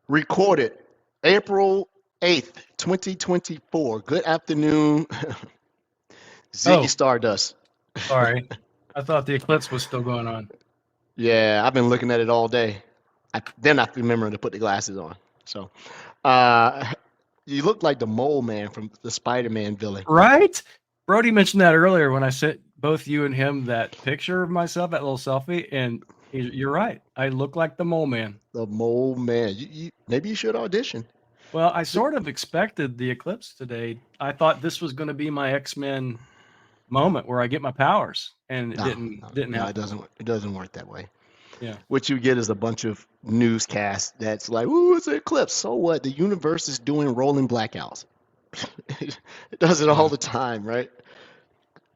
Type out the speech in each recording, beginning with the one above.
Recorded April 8th, 2024. Good afternoon, Ziggy Oh, Stardust. sorry. I thought the eclipse was still going on. Yeah, I've been looking at it all day. Then I remember to put the glasses on. So, uh, you look like the mole man from the Spider-Man villain. Right? Brody mentioned that earlier when I sent both you and him that picture of myself, that little selfie, and you're right. I look like the mole man. The mole man. Maybe you should audition. Well, I So, sort of expected the eclipse today. I thought this was going to be my X-Men moment where I get my powers, and it no, didn't no, it happen. doesn't. It doesn't work that way. Yeah. What you get is a bunch of newscasts that's like, "Ooh, it's an eclipse." So what? The universe is doing rolling blackouts. It does it all Yeah. the time, right?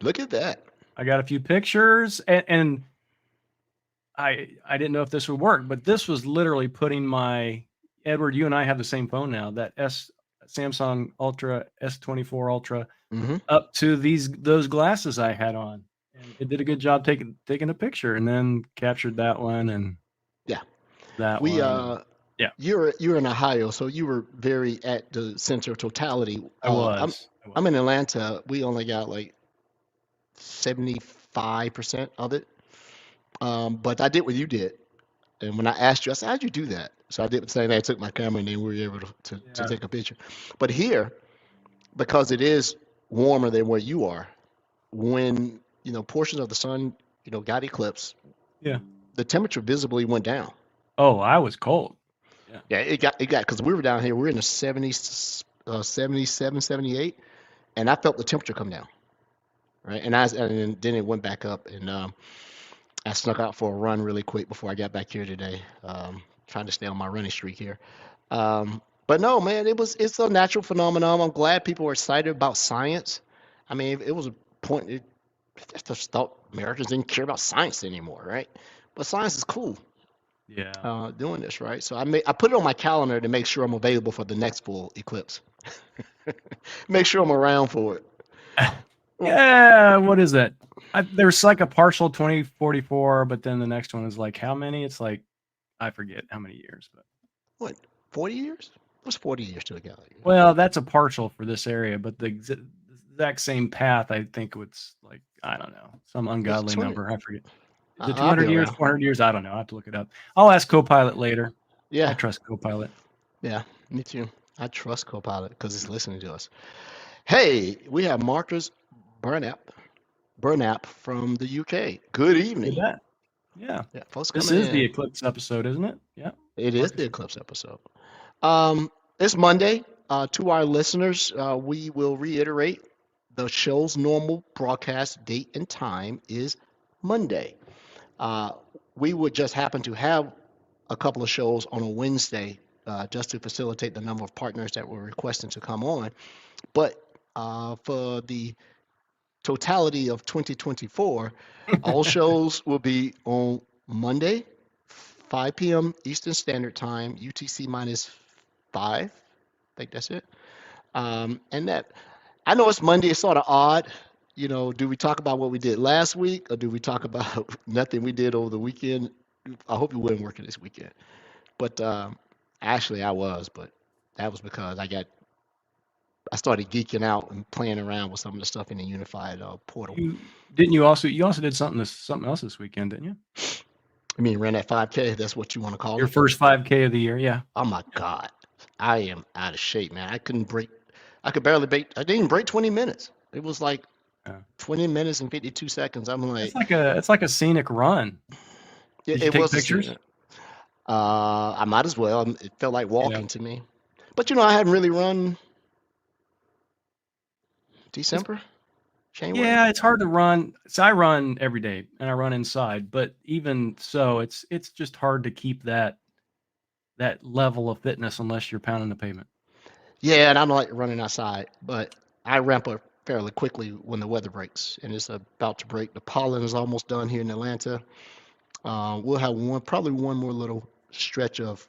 Look at that. I got a few pictures, and I didn't know if this would work, but this was literally putting my Edward. You and I have the same phone now. That Samsung Ultra S24 Ultra Hmm. up to those glasses I had on, and it did a good job taking a picture, and then captured that one and Yeah, that we one, and yeah, you're in Ohio, so you were very at the center of totality. I was. I was. I'm in Atlanta. We only got like 75% of it. But I did what you did, and when I asked you, I said, "How'd you do that?" So I did the same thing. I took my camera, and then we were able to Yeah, take a picture. But here, because it is warmer than where you are, when portions of the sun got eclipsed, yeah. the temperature visibly went down. Oh, I was cold. Yeah, Yeah, it got because we were down here. We were in the 70s, 77, 78, and I felt the temperature come down, right? And then it went back up, and I snuck out for a run really quick before I got back here today, trying to stay on my running streak here. But no, man, it's a natural phenomenon. I'm glad people are excited about science. I mean, it was a point. I just thought Americans didn't care about science anymore, right? But science is cool. yeah. Doing this, right? So I put it on my calendar to make sure I'm available for the next full eclipse. Make sure I'm around for it. Well, Yeah, what is that? There's like a partial 2044, but then the next one is like how many? It's like I forget how many years, but what, 40 years? What's 40 years to a galaxy? well, that's a partial for this area, but the exact same path, I think it's like I don't know, some It's ungodly 20. number. I forget. Is it I'll be 200 years, around. 400 years? I don't know. I have to look it up. I'll ask Copilot later. I Yeah, trust Copilot. yeah, me too. I trust Copilot because it's listening to us. Hey, we have Marcus Burnap from the UK. Good You evening. bet. Yeah. Yeah, folks This coming is the in. eclipse episode, isn't it? Yeah. It is Marcus. the Eclipse episode. It's Monday. To our listeners, we will reiterate the show's normal broadcast date and time is Monday. Uh, we would just happen to have a couple of shows on a Wednesday just to facilitate the number of partners that were requesting to come on. But for the totality of 2024, all shows will be on Monday, 5 p.m. Eastern Standard Time, UTC minus 5. I think that's it. And that I know it's Monday. It's sort of odd. Do we talk about what we did last week, or do we talk about nothing we did over the weekend? I hope you weren't working this weekend. But actually, I was. But that was because I started geeking out and playing around with some of the stuff in the unified portal. You also did something else this weekend, didn't you? I mean, ran that 5K. That's what you want to call Your it. first 5K of the year. Yeah. Oh my God, I am out of shape, man. I couldn't break. I could barely break. I didn't break 20 minutes. It was like Yeah. 20 minutes and 52 seconds. I'm like, It's like a scenic run. Did you it take was a pictures? scene. I might as well. It felt like Yeah. walking to me. But I hadn't really run It's December, January. yeah, it's hard to run. So I run every day and I run inside, but even so, it's just hard to keep that level of fitness unless you're pounding the pavement. Yeah, and I don't like running outside, but I ramp up fairly quickly when the weather breaks, and it's about to break. The pollen is almost done here in Atlanta. We'll have probably one more little stretch of.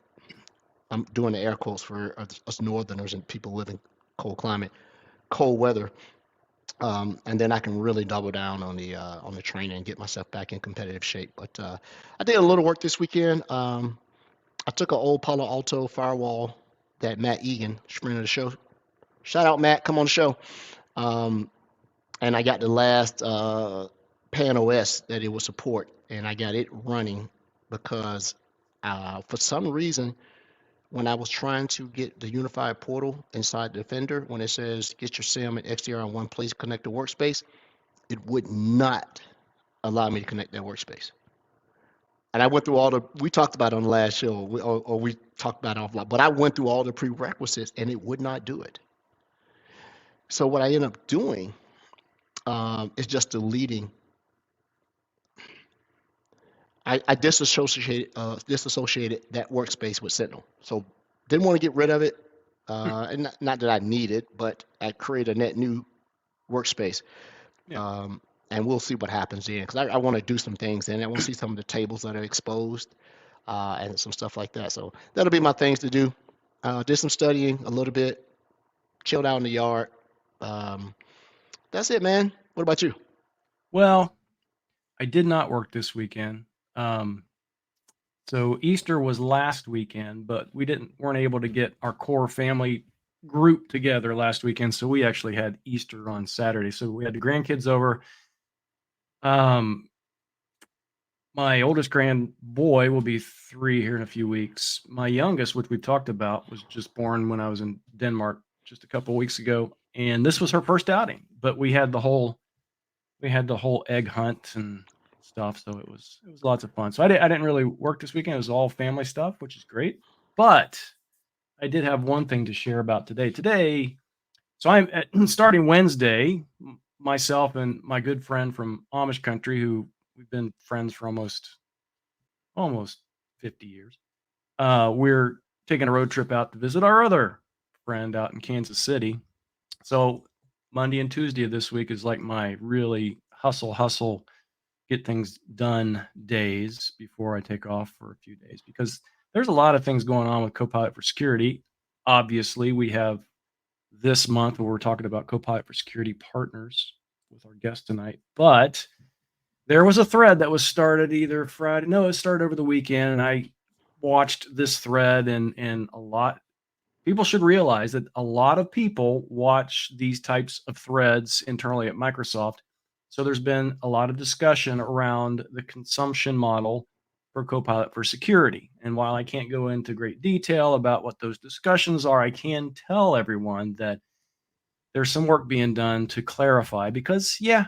I'm doing the air quotes for us Northerners and people living cold climate, cold weather, and then I can really double down on the training and get myself back in competitive shape. But I did a little work this weekend. I took an old Palo Alto firewall that Matt Egan, friend of the show. Shout out Matt, come on the show. Um, and I got the last Pan OS that it will support, and I got it running because for some reason, when I was trying to get the unified portal inside Defender, when it says get your SIM and XDR in one place, connect to workspace, it would not allow me to connect that workspace. And I went through all the, we talked about it on the last show, or we talked about it offline, but I went through all the prerequisites and it would not do it. So what I ended up doing is just deleting. I disassociated that workspace with Sentinel. So didn't want to get rid of it. And not that I need it, but I created a net new workspace. Yeah. And we'll see what happens then. Because I want to do some things and I want to see some of the tables that are exposed and some stuff like that. So that'll be my things to do. Did some studying a little bit, chilled out in the yard. Um, that's it, man. What about you? Well, I did not work this weekend. So Easter was last weekend, but weren't able to get our core family group together last weekend. So we actually had Easter on Saturday. So we had the grandkids over. My oldest grand boy will be 3 here in a few weeks. My youngest, which we talked about, was just born when I was in Denmark just a couple of weeks ago, and this was her first outing. But we had the whole egg hunt and stuff, so it was lots of fun. So I didn't really work this weekend. It was all family stuff, which is great. But I did have one thing to share about today. So I'm starting Wednesday. Myself and my good friend from Amish country, who we've been friends for almost 50 years. We're taking a road trip out to visit our other friend out in Kansas City. So Monday and Tuesday of this week is like my really hustle, get things done days before I take off for a few days, because there's a lot of things going on with Copilot for Security. Obviously, we have this month where we're talking about Copilot for Security partners with our guest tonight, but there was a thread that was started either Friday. No, it started over the weekend, and I watched this thread, and a lot people should realize that a lot of people watch these types of threads internally at Microsoft. So there's been a lot of discussion around the consumption model for Copilot for Security. And while I can't go into great detail about what those discussions are, I can tell everyone that there's some work being done to clarify, because yeah,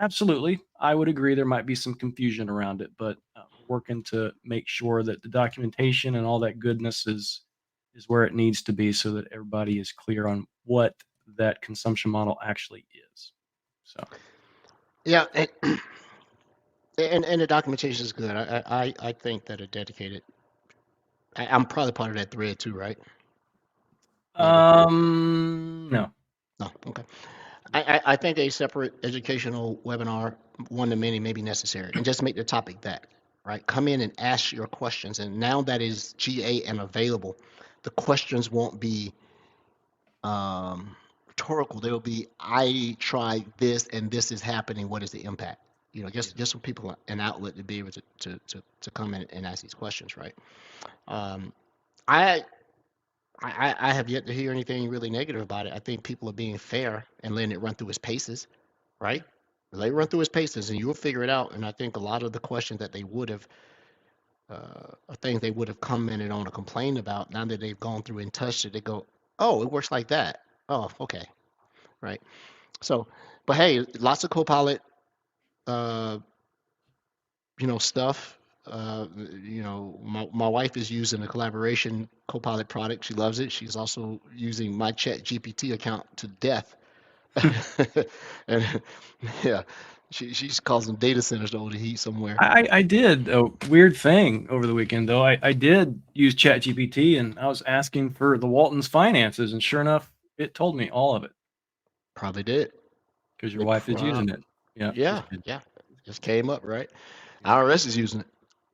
absolutely, I would agree there might be some confusion around it, but we're working to make sure that the documentation and all that goodness is where it needs to be, so that everybody is clear on what that consumption model actually is. So Yeah, and the documentation is good. I think that a dedicated. I'm probably part of that thread too, right? Maybe. no. No. Okay. I think a separate educational webinar, one to many, may be necessary, and just make the topic that, right? Come in and ask your questions, and now that is GA and available, the questions won't be rhetorical. They'll be, I tried this and this is happening. What is the impact? Just for people an outlet to be able to come in and ask these questions, right? Um, I I have yet to hear anything really negative about it. I think people are being fair and letting it run through its paces, right? Let it run through its paces, and you'll figure it out. And I think a lot of the questions that they would have, things they would have commented on or complained about, now that they've gone through and touched it, they go, "Oh, it works like that. Oh, okay, right." So, but hey, lots of Copilot, uh, stuff. My wife is using a collaboration Copilot product. She loves it. She's also using my Chat GPT account to death. And yeah, she's causing data centers to overheat somewhere. I did a weird thing over the weekend, though. I did use ChatGPT, and I was asking for the Walton's finances, and sure enough, it told me all of it, Probably did. because your It wife is using it. Yeah, yeah, just yeah. Just came up, right? IRS is using it.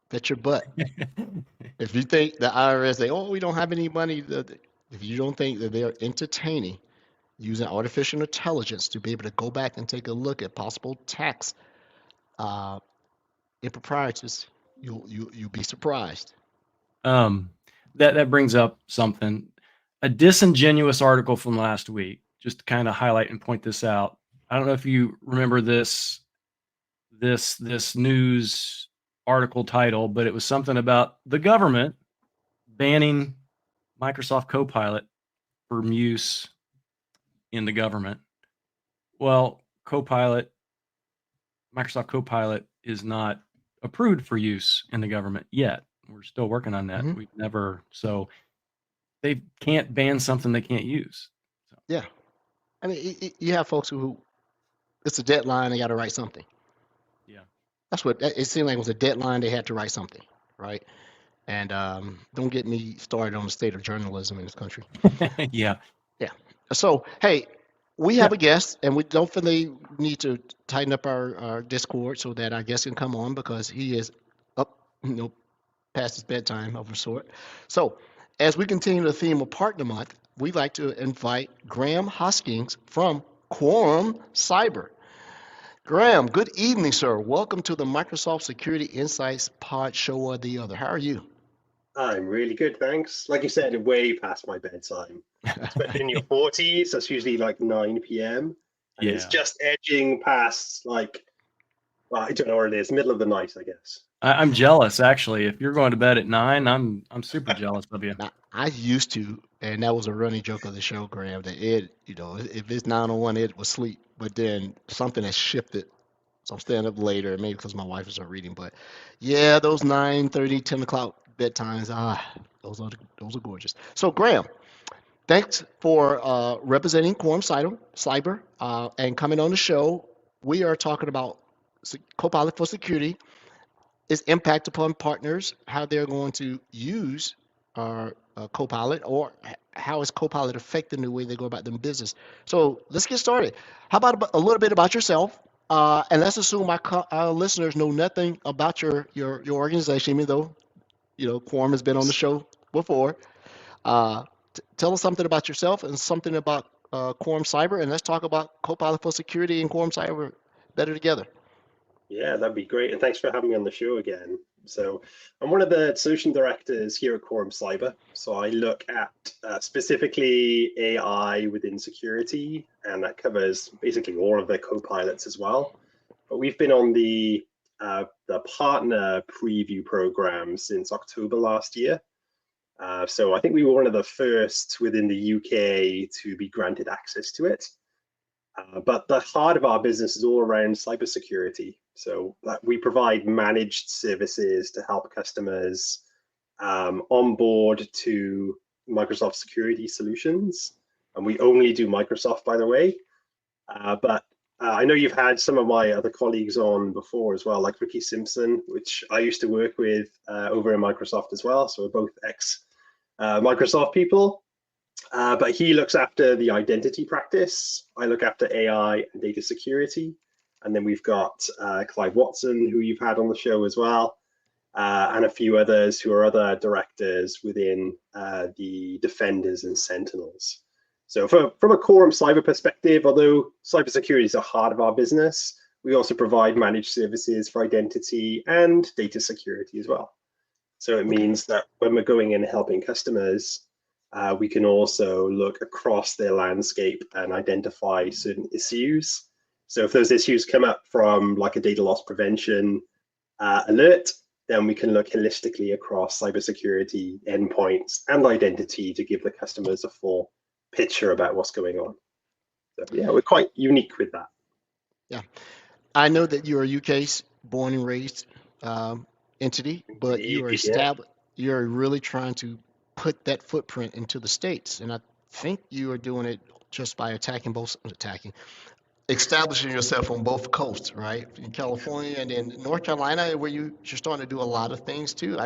Bet your butt. kidding. If you think the IRS, we don't have any money, if you don't think that they're entertaining using artificial intelligence to be able to go back and take a look at possible tax improprieties, you'll be surprised. That brings up something, a disingenuous article from last week, just to kind of highlight and point this out. I don't know if you remember this news article title, but it was something about the government banning Microsoft Copilot from use in the government. Well, Microsoft Copilot is not approved for use in the government yet. We're still working on that. We've never, so they can't ban something they can't use. So. Yeah. I mean, you have folks who it's a deadline, they got to write something. Yeah. That's what it seemed like. It was a deadline, they had to write something, right? And don't get me started on the state of journalism in this country. Yeah. Yeah. So, hey, we have a guest, and we definitely need to tighten up our Discord so that our guest can come on because he is up, past his bedtime of a sort. So, as we continue the theme of Partner Month, we'd like to invite Graham Hoskins from Quorum Cyber. Graham, good evening, sir. Welcome to the Microsoft Security Insights Pod Show or the Other. How are you? I'm really good, thanks. Like you said, way past my bedtime. Especially in your 40s, that's usually like 9 p.m. And Yeah. it's just edging past like, well, I don't know what it is, middle of the night, I guess. I'm jealous, actually. If you're going to bed at 9, I'm super jealous of you. Now, I used to, and that was a running joke of the show, Graham, that if it's 9:01, Ed was asleep. But then something has shifted. So I'm staying up later, maybe because my wife is up reading. But yeah, those 9:30, 10 o'clock bedtimes, those are gorgeous. So Graham, thanks for representing Quorum Cyber and coming on the show. We are talking about Copilot for Security, its impact upon partners, how they're going to use our Copilot, or how is Copilot affecting the way they go about their business. So let's get started. How about a little bit about yourself? And let's assume our listeners know nothing about your organization, even though Quorum has been on the show before. Tell us something about yourself and something about Quorum Cyber, and let's talk about Copilot for Security and Quorum Cyber better together. Yeah, that'd be great. And thanks for having me on the show again. So I'm one of the solution directors here at Quorum Cyber. So I look at specifically AI within security, and that covers basically all of the co-pilots as well. But we've been on the partner preview program since October last year. So I think we were one of the first within the UK to be granted access to it. But the heart of our business is all around cybersecurity. So we provide managed services to help customers onboard to Microsoft security solutions. And we only do Microsoft, by the way. But I know you've had some of my other colleagues on before as well, like Ricky Simpson, which I used to work with over in Microsoft as well. So we're both ex-Microsoft people. But he looks after the identity practice. I look after AI and data security. And then we've got Clive Watson, who you've had on the show as well, and a few others who are other directors within the Defenders and Sentinels. So from a Quorum Cyber perspective, although cybersecurity is the heart of our business, we also provide managed services for identity and data security as well. So it means that when we're going in and helping customers, we can also look across their landscape and identify certain issues. So if those issues come up from like a data loss prevention alert, then we can look holistically across cybersecurity, endpoints, and identity to give the customers a full picture about what's going on. So yeah, we're quite unique with that. Yeah, I know that you're a UK born and raised entity, but you're really trying to put that footprint into the States. And I think you are doing it just by establishing yourself on both coasts, right? In California and in North Carolina, where you're starting to do a lot of things too.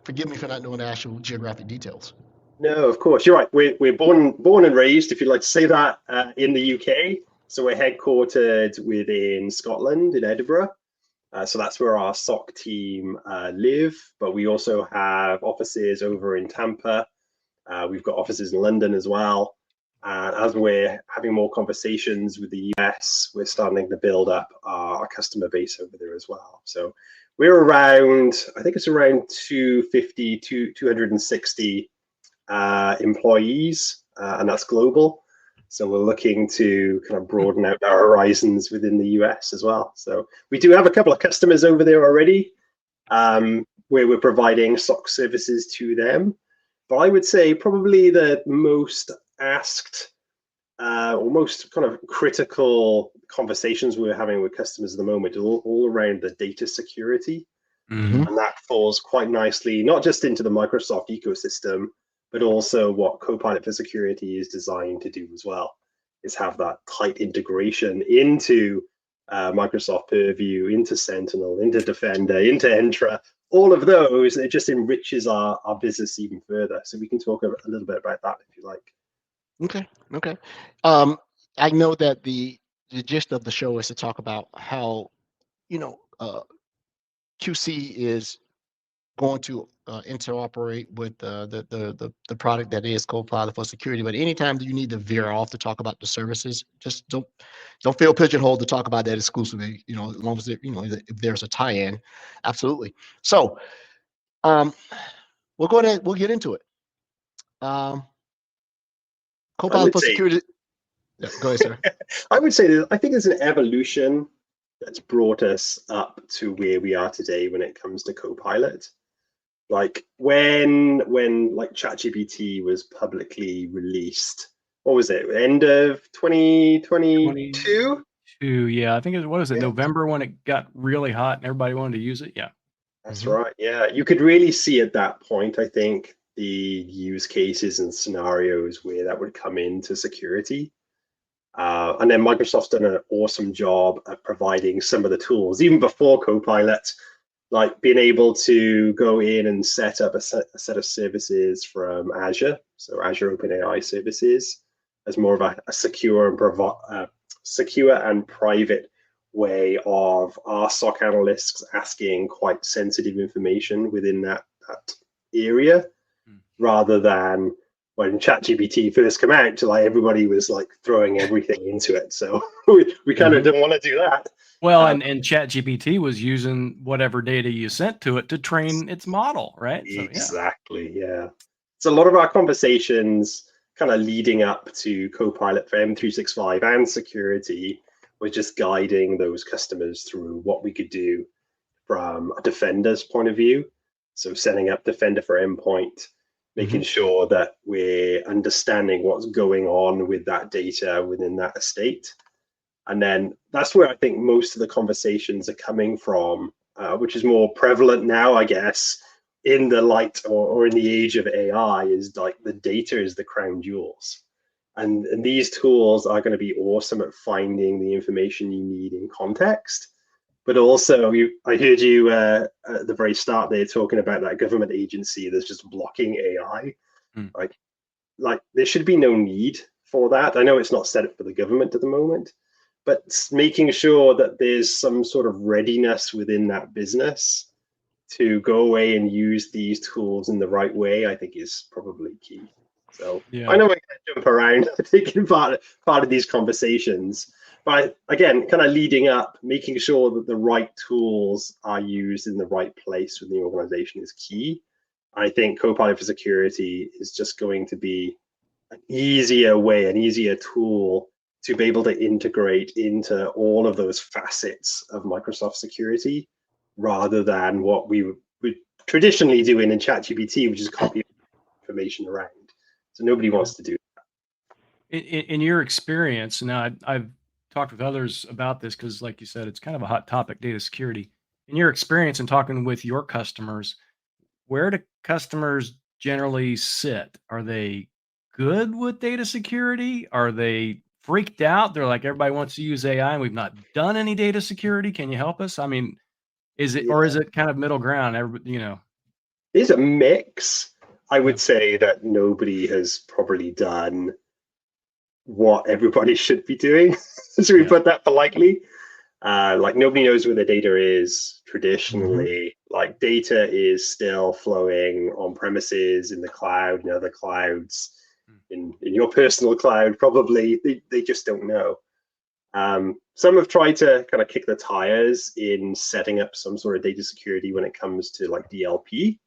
Forgive me for not knowing the actual geographic details. No, of course, you're right. We're born and raised, if you'd like to say that, in the UK. So we're headquartered within Scotland, in Edinburgh. So that's where our SOC team live, but we also have offices over in Tampa. We've got offices in London as well. As we're having more conversations with the US, we're starting to build up our customer base over there as well. So we're around, I think it's around 250 to 260 employees, and that's global. So we're looking to kind of broaden out our horizons within the US as well. So we do have a couple of customers over there already, where we're providing SOC services to them. But I would say probably the most asked or most kind of critical conversations we're having with customers at the moment are all around the data security. Mhm. And that falls quite nicely, not just into the Microsoft ecosystem, but also what Copilot for Security is designed to do as well, is have that tight integration into Microsoft Purview, into Sentinel, into Defender, into Entra, all of those. It just enriches our business even further. So we can talk a little bit about that if you like. Okay. Okay. I know that the gist of the show is to talk about how, QC is going to interoperate with the product that is Copilot for Security. But anytime that you need to veer off to talk about the services, just don't feel pigeonholed to talk about that exclusively. As long as if there's a tie-in, absolutely. So we'll get into it. Copilot for Security. Yeah, go ahead, sir. I would say that I think there's an evolution that's brought us up to where we are today when it comes to Copilot. Like when like ChatGPT was publicly released, what was it? End of 2022? Yeah, I think what is it, Yeah. November, when it got really hot and everybody wanted to use it? Yeah. That's right. Yeah, you could really see at that point, I think, the use cases and scenarios where that would come into security. And then Microsoft's done an awesome job at providing some of the tools, even before Copilot, like being able to go in and set up a set of services from Azure, so Azure OpenAI services, as more of a secure and private way of our SOC analysts asking quite sensitive information within that area, rather than when ChatGPT first came out, like everybody was like throwing everything into it. So we kind of didn't want to do that. Well, and ChatGPT was using whatever data you sent to it to train its model, right? So, exactly, yeah. So a lot of our conversations kind of leading up to Copilot for M365 and security was just guiding those customers through what we could do from a Defender's point of view. So setting up Defender for Endpoint, making sure that we're understanding what's going on with that data within that estate. And then that's where I think most of the conversations are coming from, which is more prevalent now, I guess, in the light or in the age of AI, is like the data is the crown jewels. And these tools are going to be awesome at finding the information you need in context. But also, I heard you at the very start there talking about that government agency that's just blocking AI. Like there should be no need for that. I know it's not set up for the government at the moment, but making sure that there's some sort of readiness within that business to go away and use these tools in the right way, I think is probably key. So I know I can jump around taking part of these conversations, but again, kind of leading up, making sure that the right tools are used in the right place within the organization is key. I think Copilot for Security is just going to be an easier way, an easier tool to be able to integrate into all of those facets of Microsoft security, rather than what we would traditionally do in ChatGPT, which is copy information around. So nobody wants to do that. In your experience, now I've talked with others about this because, like you said, it's kind of a hot topic, data security. In your experience and talking with your customers, where do customers generally sit? Are they good with data security? Are they freaked out? They're like, everybody wants to use AI and we've not done any data security. Can you help us? I mean, is it, or is it kind of middle ground? There's a mix. I would say that nobody has probably done what everybody should be doing. So we put that politely. Like nobody knows where the data is traditionally. Like data is still flowing on premises, in the cloud, in other clouds, in your personal cloud, probably. They just don't know. Some have tried to kind of kick the tires in setting up some sort of data security when it comes to like DLP.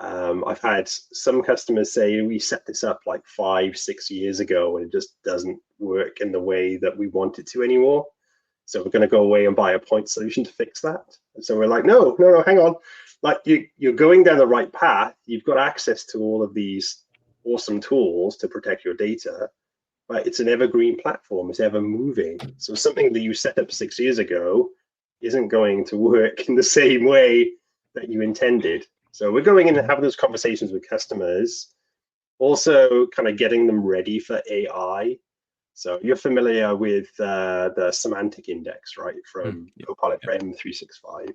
I've had some customers say we set this up like 5-6 years ago and it just doesn't work in the way that we want it to anymore. So we're going to go away and buy a point solution to fix that. And so we're like, no, hang on. Like you're going down the right path. You've got access to all of these awesome tools to protect your data, but it's an evergreen platform. It's ever moving. So something that you set up 6 years ago isn't going to work in the same way that you intended. So we're going in and having those conversations with customers, also kind of getting them ready for AI. So you're familiar with the semantic index, right, from Copilot for M365.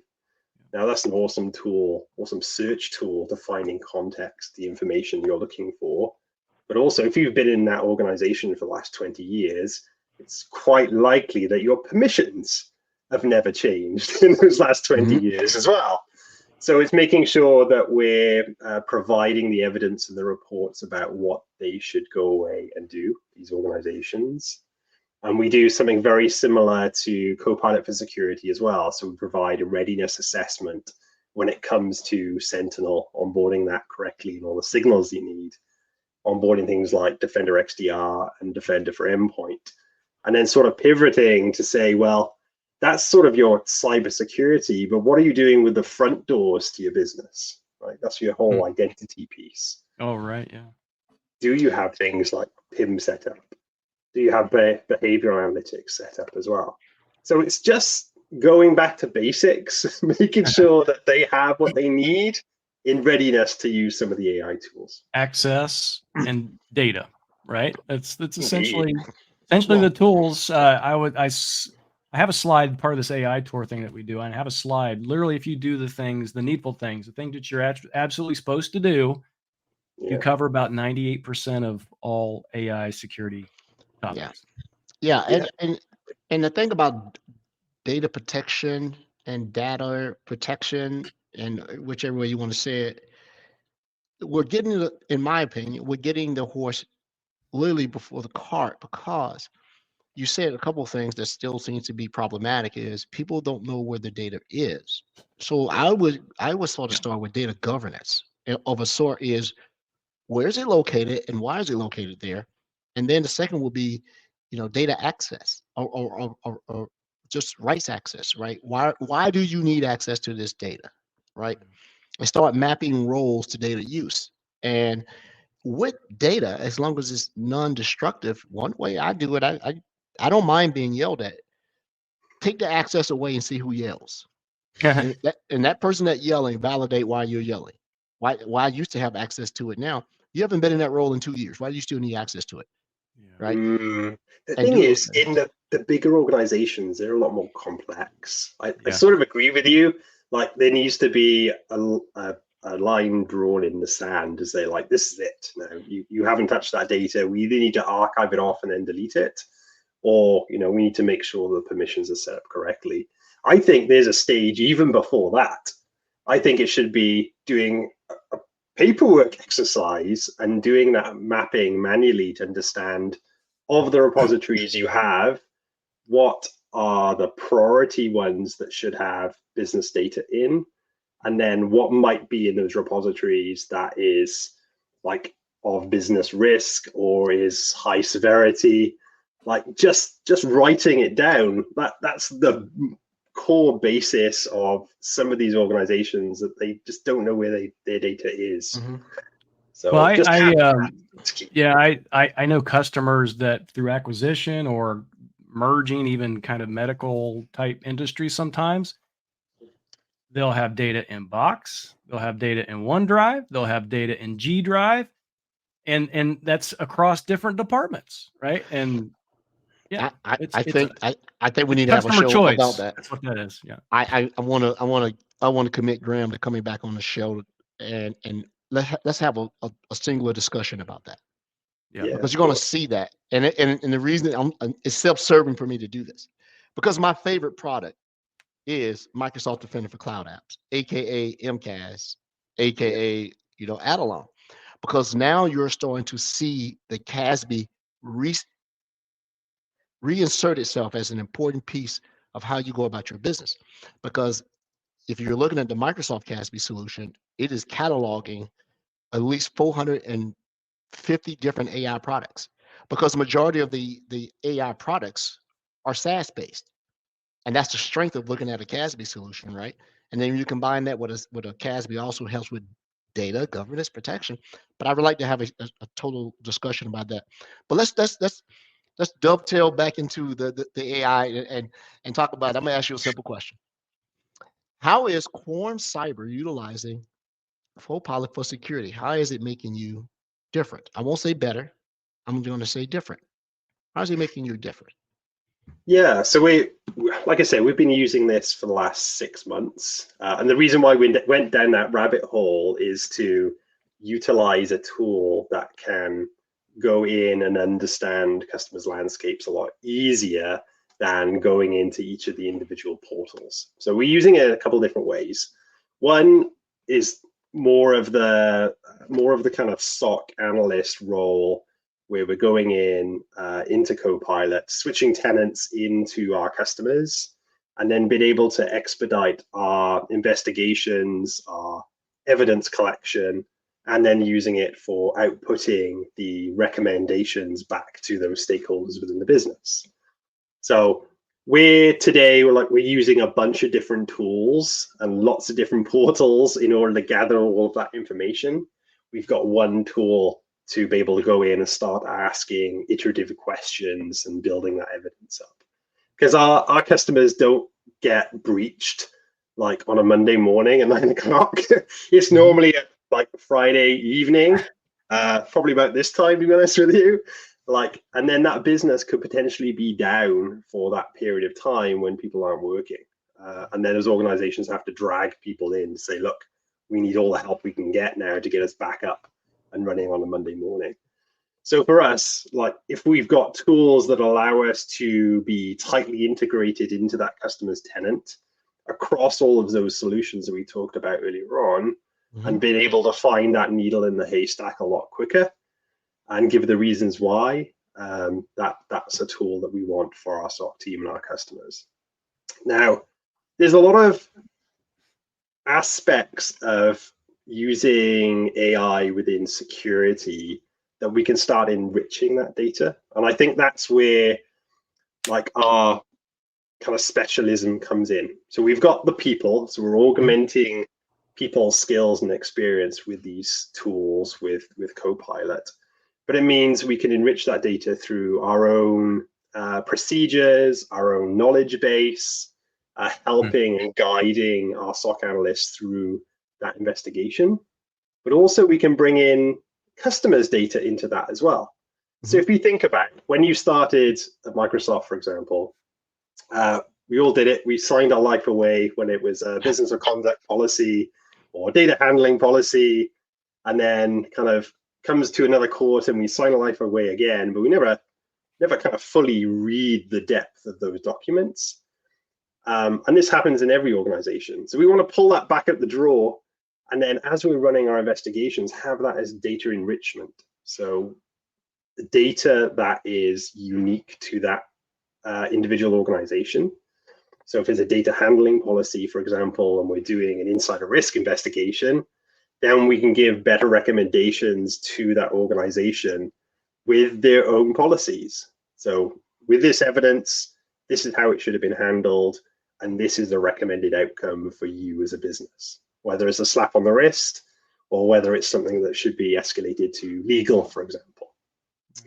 Now that's an awesome tool, awesome search tool to find in context the information you're looking for. But also, if you've been in that organization for the last 20 years, it's quite likely that your permissions have never changed in those last 20 years as well. So it's making sure that we're providing the evidence and the reports about what they should go away and do, these organizations. And we do something very similar to Copilot for security as well. So we provide a readiness assessment when it comes to Sentinel, onboarding that correctly and all the signals you need, onboarding things like Defender XDR and Defender for Endpoint, and then sort of pivoting to say, well, that's sort of your cybersecurity, but what are you doing with the front doors to your business, right? That's your whole identity piece. Oh, right, yeah. Do you have things like PIM set up? Do you have behavioral analytics set up as well? So it's just going back to basics, making sure that they have what they need in readiness to use some of the AI tools. Access and data, right? That's essentially the tools. I have a slide, part of this AI tour thing that we do. And I have a slide. Literally, if you do the needful things, the things that you're absolutely supposed to do, you cover about 98% of all AI security topics. Yeah. And the thing about data protection and data protection, and whichever way you want to say it, in my opinion, we're getting the horse literally before the cart, because you said a couple of things that still seems to be problematic is people don't know where the data is. So I would sort of start with data governance of a sort is, where is it located and why is it located there? And then the second will be, data access or just rights access, right? Why do you need access to this data, right? And start mapping roles to data use. And with data, as long as it's non-destructive, one way I do it, I don't mind being yelled at. Take the access away and see who yells. and that person that yelling, validate why you're yelling. Why I used to have access to it. Now you haven't been in that role in 2 years. Why do you still need access to it? Right. The thing is, in the bigger organizations, they're a lot more complex. I sort of agree with you. Like there needs to be a line drawn in the sand to say, like, this is it. No, you haven't touched that data. We either need to archive it off and then delete it, or we need to make sure the permissions are set up correctly. I think there's a stage even before that. I think it should be doing a paperwork exercise and doing that mapping manually to understand of the repositories you have, what are the priority ones that should have business data in, and then what might be in those repositories that is like of business risk or is high severity. Like just writing it down, that's the core basis of some of these organizations, that they just don't know where their data is. So well, I know customers that through acquisition or merging, even kind of medical type industries, sometimes they'll have data in Box, they'll have data in OneDrive, they'll have data in G Drive, and that's across different departments, right? And yeah, I think we need to have a customer show choice about that. That's what that is. Yeah. I want to commit Graham to coming back on the show and let's have a singular discussion about that. Yeah. Because you're going to see that, and the reason it's self-serving for me to do this, because my favorite product is Microsoft Defender for Cloud Apps, aka MCAS, aka Adelon, because now you're starting to see the CASB reinsert itself as an important piece of how you go about your business. Because if you're looking at the Microsoft CASB solution, it is cataloging at least 450 different AI products, because the majority of the AI products are SaaS based. And that's the strength of looking at a CASB solution, right? And then you combine that with a CASB also helps with data governance protection. But I would like to have a total discussion about that. But let's dovetail back into the AI and talk about it. I'm gonna ask you a simple question. How is Quorum Cyber utilizing Copilot for security? How is it making you different? I won't say better. I'm going to say different. How is it making you different? Yeah, so like I said, we've been using this for the last 6 months. And the reason why we went down that rabbit hole is to utilize a tool that can go in and understand customers' landscapes a lot easier than going into each of the individual portals. So we're using it a couple of different ways. One is more of the kind of SOC analyst role, where we're going in into Copilot, switching tenants into our customers, and then being able to expedite our investigations, our evidence collection, and then using it for outputting the recommendations back to those stakeholders within the business. So we're using a bunch of different tools and lots of different portals in order to gather all of that information. We've got one tool to be able to go in and start asking iterative questions and building that evidence up. Because our customers don't get breached like on a Monday morning at 9 o'clock. It's normally at like Friday evening, probably about this time, to be honest with you. And then that business could potentially be down for that period of time when people aren't working. And then those organizations have to drag people in to say, look, we need all the help we can get now to get us back up and running on a Monday morning. So for us, if we've got tools that allow us to be tightly integrated into that customer's tenant across all of those solutions that we talked about earlier on, and being able to find that needle in the haystack a lot quicker and give the reasons why, that's a tool that we want for our SOC team and our customers. Now, there's a lot of aspects of using AI within security that we can start enriching that data. And I think that's where our kind of specialism comes in. So we've got the people, so we're augmenting people's skills and experience with these tools with Copilot. But it means we can enrich that data through our own procedures, our own knowledge base, helping and guiding our SOC analysts through that investigation. But also we can bring in customers' data into that as well. So if you think about when you started at Microsoft, for example, we all did it. We signed our life away when it was a business or conduct policy or data handling policy, and then kind of comes to another court and we sign a life away again, but we never kind of fully read the depth of those documents. And this happens in every organization. So we want to pull that back up the drawer, and then as we're running our investigations, have that as data enrichment. So the data that is unique to that individual organization. So if it's a data handling policy, for example, and we're doing an insider risk investigation, then we can give better recommendations to that organization with their own policies. So with this evidence, this is how it should have been handled, and this is the recommended outcome for you as a business, whether it's a slap on the wrist or whether it's something that should be escalated to legal, for example.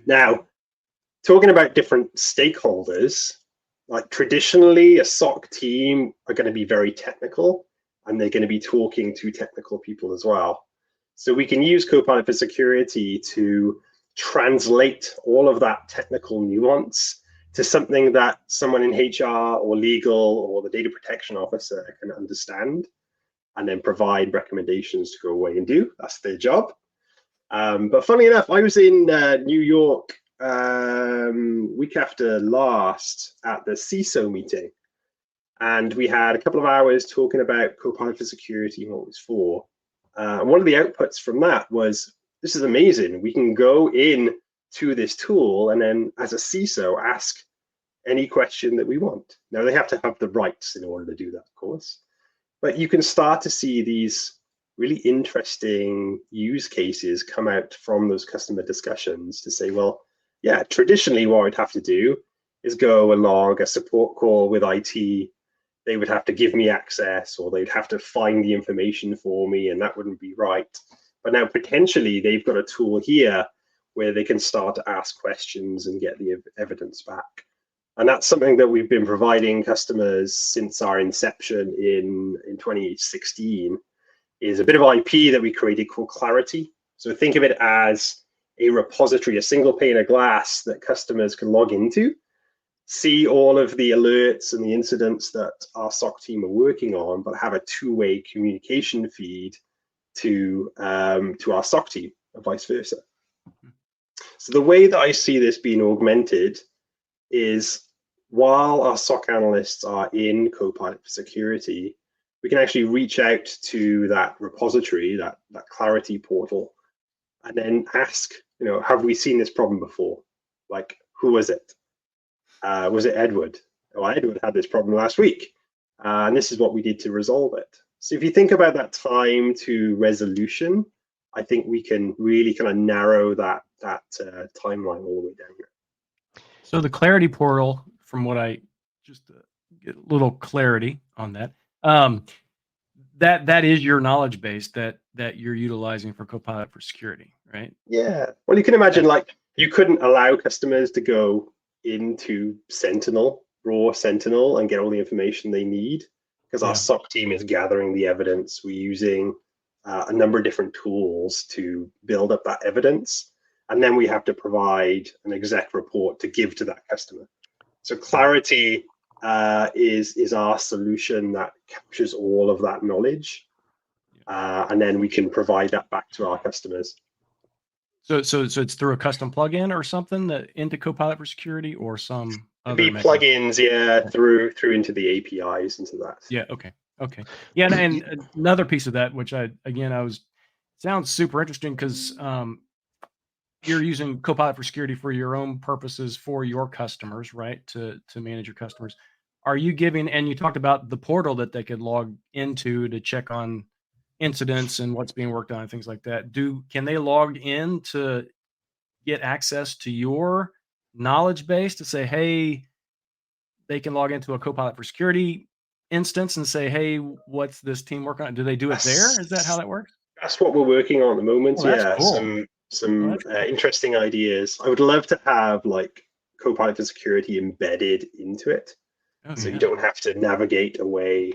Now, talking about different stakeholders, traditionally a SOC team are going to be very technical, and they're going to be talking to technical people as well. So we can use Copilot for security to translate all of that technical nuance to something that someone in HR or legal or the data protection officer can understand, and then provide recommendations to go away and do. That's their job. But funnily enough, I was in New York week after last at the CISO meeting, and we had a couple of hours talking about Copilot for security and what it was for. And one of the outputs from that was, this is amazing. We can go in to this tool and then as a CISO ask any question that we want. Now, they have to have the rights in order to do that, of course. But you can start to see these really interesting use cases come out from those customer discussions to say, well, yeah, traditionally what I'd have to do is go and log a support call with IT. They would have to give me access, or they'd have to find the information for me, and that wouldn't be right. But now potentially they've got a tool here where they can start to ask questions and get the evidence back. And that's something that we've been providing customers since our inception in 2016, is a bit of IP that we created called Clarity. So think of it as a repository, a single pane of glass that customers can log into, see all of the alerts and the incidents that our SOC team are working on, but have a two-way communication feed to our SOC team and vice versa. So the way that I see this being augmented is, while our SOC analysts are in Copilot for Security, we can actually reach out to that repository, that Clarity portal, and then ask, have we seen this problem before? Like, who was it? Was it Edward? Well, Edward had this problem last week, and this is what we did to resolve it. So if you think about that time to resolution, I think we can really kind of narrow that timeline all the way down here. So the Clarity portal, from what I just get a little clarity on that, that is your knowledge base that you're utilizing for Copilot for Security, right? Yeah. Well, you can imagine, like, you couldn't allow customers to go into Sentinel, raw Sentinel, and get all the information they need, because our SOC team is gathering the evidence. We're using a number of different tools to build up that evidence, and then we have to provide an exec report to give to that customer. So Clarity is our solution that captures all of that knowledge, and then we can provide that back to our customers. So it's through a custom plugin or something that into Copilot for Security, or some other plugins, through into the APIs into that. Yeah. Okay. Yeah, and another piece of that, which sounds super interesting, because you're using Copilot for Security for your own purposes for your customers, right? To manage your customers. Are you giving? And you talked about the portal that they could log into to check on incidents and what's being worked on and things like that. Can they log in to get access to your knowledge base to say, hey, they can log into a Copilot for Security instance and say, hey, what's this team working on? Do they do it there? Is that how that works? That's what we're working on at the moment. Cool. Some interesting ideas. I would love to have like Copilot for Security embedded into it, so you don't have to navigate away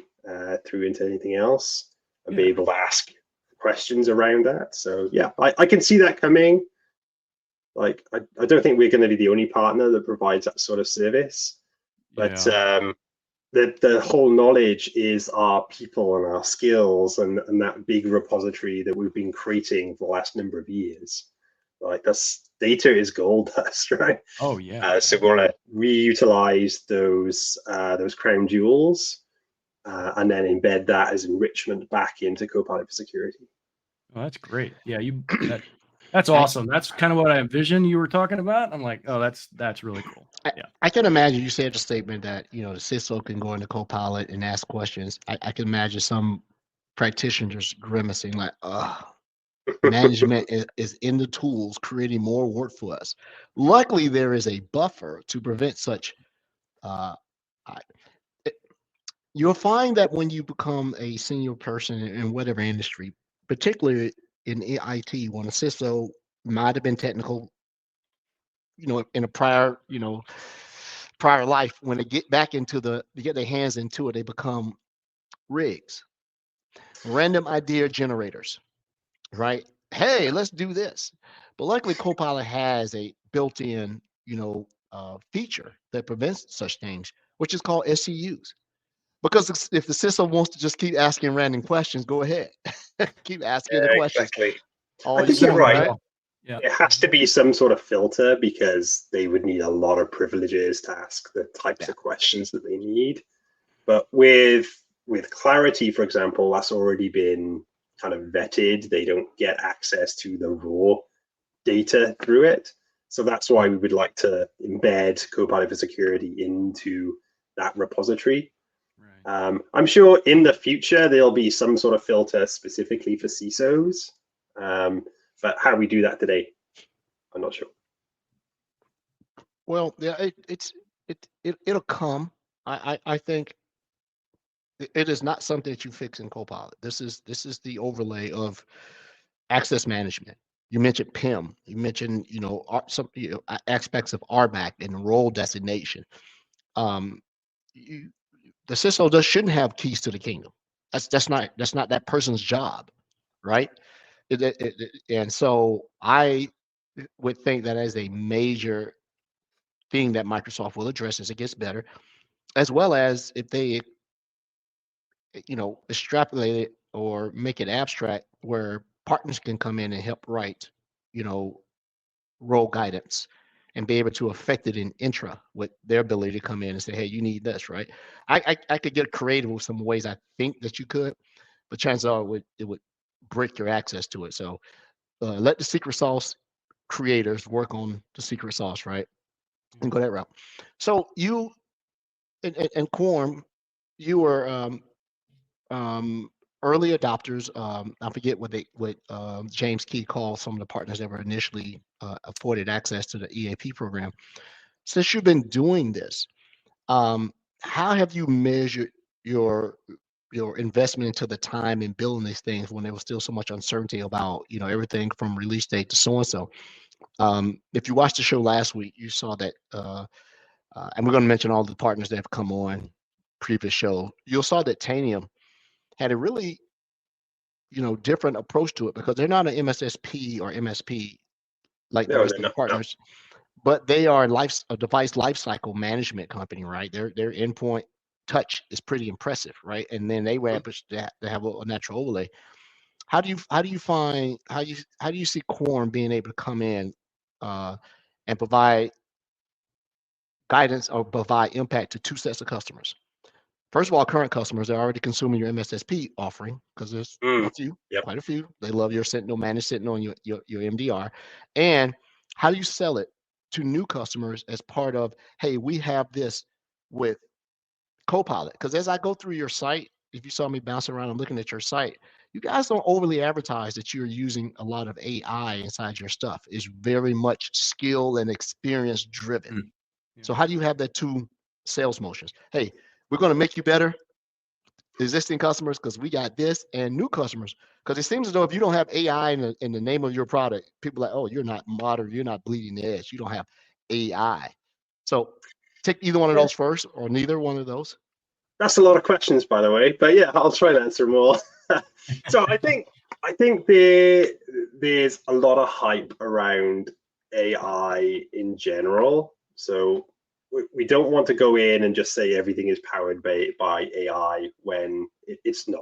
through into anything else, and be able to ask questions around that. So yeah, I can see that coming. Like, I don't think we're going to be the only partner that provides that sort of service, but the whole knowledge is our people and our skills, and that big repository that we've been creating for the last number of years. Like, that's data is gold dust, right? Oh yeah. So we want to reutilize those crown jewels, and then embed that as enrichment back into Copilot for Security. Oh, that's great. Yeah, that's awesome. That's kind of what I envisioned you were talking about. I'm like, oh, that's really cool. Yeah. I can imagine you said the statement that, the CISO can go into Copilot and ask questions. I can imagine some practitioners grimacing like, management is in the tools creating more work for us. Luckily, there is a buffer to prevent such. You'll find that when you become a senior person in whatever industry, particularly in IT, when a CISO might have been technical, in a prior life, when they get back into get their hands into it, they become rigs, random idea generators, right? Hey, let's do this. But luckily, Copilot has a built-in, feature that prevents such things, which is called SCUs. Because if the system wants to just keep asking random questions, go ahead. Keep asking the questions. Exactly. I think you're right. Yeah. It has to be some sort of filter, because they would need a lot of privileges to ask the types of questions that they need. But with Clarity, for example, that's already been kind of vetted. They don't get access to the raw data through it. So that's why we would like to embed Copilot for Security into that repository. Right. I'm sure in the future there'll be some sort of filter specifically for CISOs, but how we do that today, I'm not sure. Well, yeah, it'll come. I think it is not something that you fix in Copilot. This is the overlay of access management. You mentioned PIM. You mentioned some aspects of RBAC and role designation. You, the CISO shouldn't have keys to the kingdom. That's not that person's job, right? And so I would think that as a major thing that Microsoft will address as it gets better, as well as if they extrapolate it or make it abstract where partners can come in and help write, role guidance and be able to affect it in intra with their ability to come in and say, hey, you need this, right? I could get creative with some ways I think that you could, but chances are it would break your access to it. So let the secret sauce creators work on the secret sauce, right? And go that route. So you and Quorum, you were early adopters. I forget what James Key called some of the partners that were initially afforded access to the EAP program. Since you've been doing this, how have you measured your investment into the time in building these things when there was still so much uncertainty about everything from release date to so and so? If you watched the show last week, you saw that, and we're going to mention all the partners that have come on previous show. You saw that Tanium had a really different approach to it because they're not an MSSP or MSP like the No, rest they're of the not. No. partners, but they are a device lifecycle management company, right? Their endpoint touch is pretty impressive, right? And then they were able to have a natural overlay. How do you see Quorum being able to come in and provide guidance or provide impact to two sets of customers? First of all, current customers are already consuming your MSSP offering because there's a few, Yep. quite a few. They love your Sentinel managed Sentinel and your MDR. And how do you sell it to new customers as part of, hey, we have this with Copilot? Because as I go through your site, if you saw me bouncing around, I'm looking at your site. You guys don't overly advertise that you're using a lot of AI inside your stuff. It's very much skill and experience driven. Yeah. So how do you have that two sales motions? Hey, we're going to make you better, existing customers, because we got this, and new customers, because it seems as though if you don't have AI in the name of your product, people are like, oh, you're not modern, you're not bleeding edge, you don't have AI. So take either one of those first, or neither one of those. That's a lot of questions, by the way, but yeah, I'll try and answer them all. So I think there's a lot of hype around AI in general. So we don't want to go in and just say everything is powered by AI when it's not.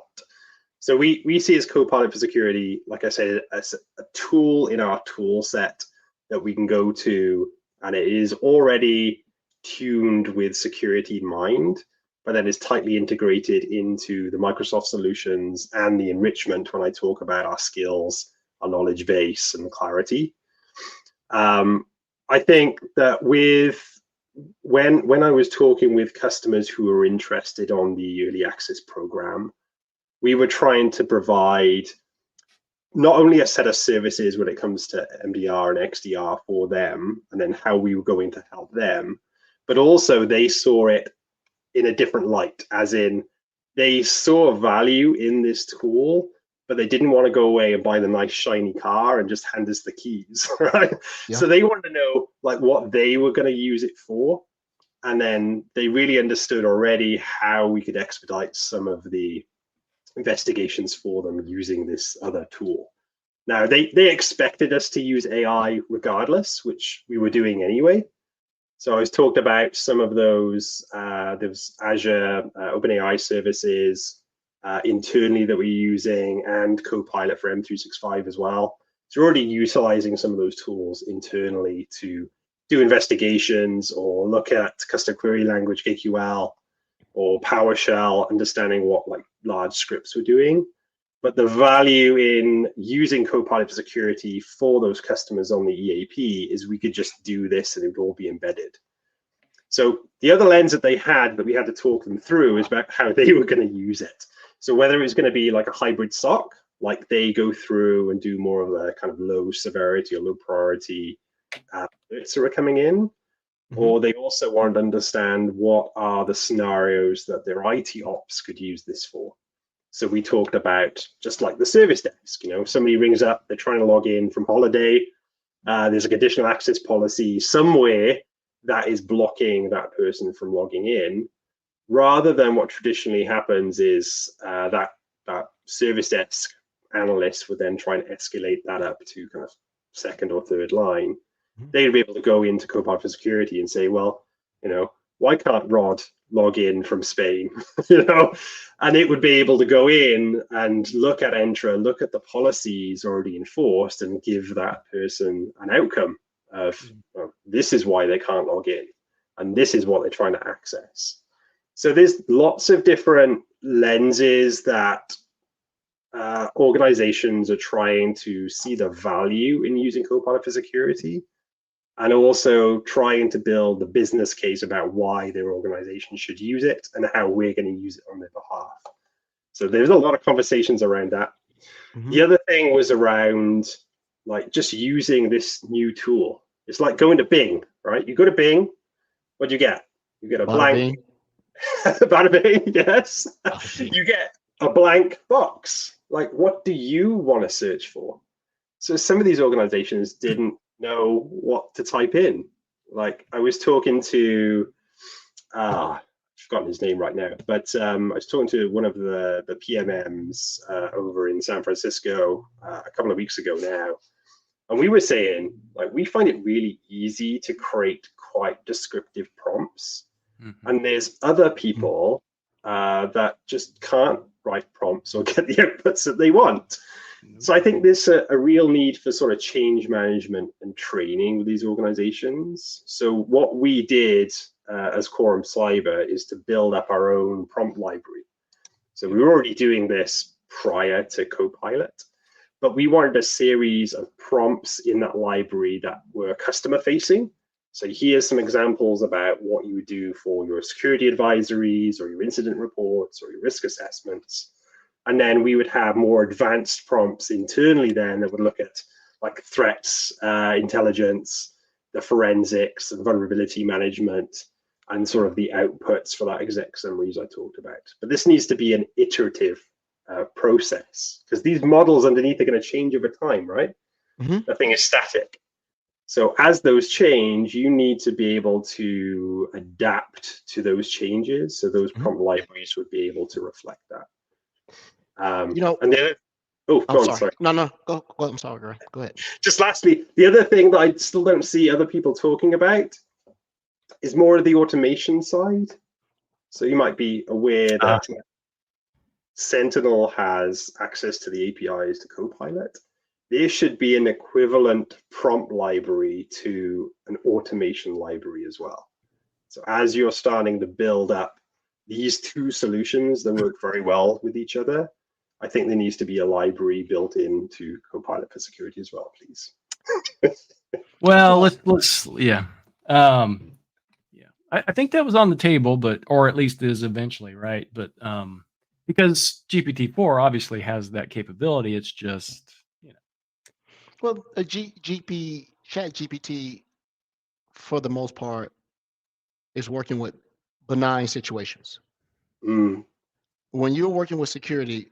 So we see as Copilot for Security, like I said, as a tool in our tool set that we can go to, and it is already tuned with security in mind, but then is tightly integrated into the Microsoft solutions and the enrichment when I talk about our skills, our knowledge base, and clarity. I think that when I was talking with customers who were interested on the early access program, we were trying to provide not only a set of services when it comes to MDR and XDR for them, and then how we were going to help them, but also they saw it in a different light, as in they saw value in this tool, but they didn't want to go away and buy the nice shiny car and just hand us the keys, right? Yeah. So they wanted to know like what they were going to use it for. And then they really understood already how we could expedite some of the investigations for them using this other tool. Now, they expected us to use AI regardless, which we were doing anyway. So I was talked about some of those. There's Azure OpenAI services internally that we're using, and Copilot for M365 as well. So we're already utilizing some of those tools internally to do investigations or look at custom query language, KQL, or PowerShell, understanding what like large scripts we're doing. But the value in using Copilot for security for those customers on the EAP is we could just do this and it would all be embedded. So the other lens that they had that we had to talk them through is about how they were going to use it. So whether it was going to be like a hybrid SOC, like they go through and do more of a kind of low severity or low priority alerts that are coming in, or they also wanted to understand what are the scenarios that their IT ops could use this for. So we talked about just like the service desk, if somebody rings up, they're trying to log in from holiday, there's a conditional access policy somewhere that is blocking that person from logging in, rather than what traditionally happens is that service desk analyst would then try and escalate that up to kind of second or third line. They'd be able to go into Copilot for security and say, well, why can't Rod log in from Spain? And it would be able to go in and look at Entra, look at the policies already enforced, and give that person an outcome of well, this is why they can't log in, and this is what they're trying to access. So there's lots of different lenses that organizations are trying to see the value in using Copilot for security, and also trying to build the business case about why their organization should use it and how we're going to use it on their behalf. So there's a lot of conversations around that. The other thing was around like just using this new tool. It's like going to Bing, right? You go to Bing, what do you get? You get a blank. Bada bing, yes. You get a blank box. Like, what do you want to search for? So some of these organizations didn't know what to type in. Like I was talking to, I've forgotten his name right now, but I was talking to one of the PMMs over in San Francisco a couple of weeks ago now. And we were saying, like, we find it really easy to create quite descriptive prompts. And there's other people that just can't write prompts or get the outputs that they want. So I think there's a real need for sort of change management and training with these organizations. So what we did as Quorum Cyber is to build up our own prompt library. So we were already doing this prior to Copilot, but we wanted a series of prompts in that library that were customer facing. So here's some examples about what you would do for your security advisories or your incident reports or your risk assessments. And then we would have more advanced prompts internally then that would look at like threats, intelligence, the forensics and vulnerability management, and sort of the outputs for that exec summaries I talked about. But this needs to be an iterative process because these models underneath are going to change over time, right? Nothing is static. So as those change, you need to be able to adapt to those changes. So those prompt libraries would be able to reflect that. And the other, go on, sorry. No, go. I'm sorry, go ahead. Just lastly, the other thing that I still don't see other people talking about is more of the automation side. So you might be aware that Sentinel has access to the APIs to Copilot. There should be an equivalent prompt library to an automation library as well. So as you're starting to build up these two solutions that work very well with each other, I think there needs to be a library built into Copilot for security as well, please. Well, let's yeah. I think that was on the table, but or at least is eventually, right? But because GPT-4 obviously has that capability, it's just Well, ChatGPT, for the most part, is working with benign situations. When you're working with security,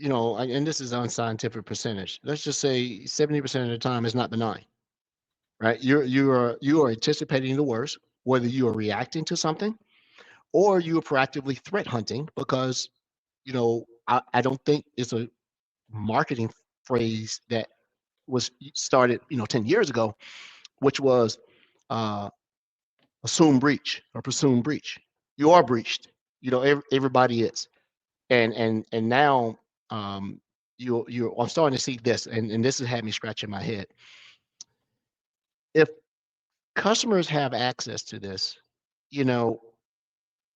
and this is an unscientific percentage. Let's just say 70% of the time is not benign, right? You are anticipating the worst, whether you are reacting to something or you are proactively threat hunting because, I don't think it's a marketing phrase that was started 10 years ago, which was assume breach or presume breach. You are breached. Everybody is, and now I'm starting to see this, and this has had me scratching my head. If customers have access to this,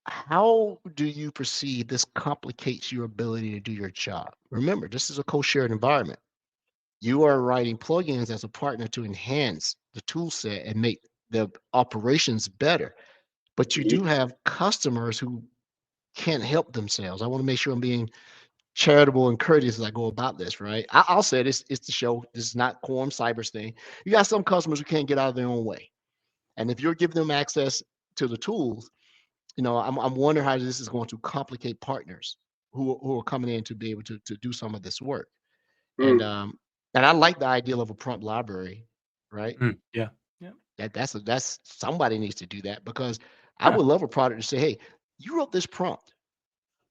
how do you perceive this complicates your ability to do your job? Remember, this is a co-shared environment. You are writing plugins as a partner to enhance the tool set and make the operations better. But you do have customers who can't help themselves. I want to make sure I'm being charitable and courteous as I go about this, right? I'll say this, it's the show. This is not Quorum Cyber's thing. You got some customers who can't get out of their own way. And if you're giving them access to the tools, I'm wondering how this is going to complicate partners who are coming in to be able to do some of this work. And I like the idea of a prompt library, right? Yeah. Yeah. That's somebody needs to do that, because I would love a product to say, hey, you wrote this prompt,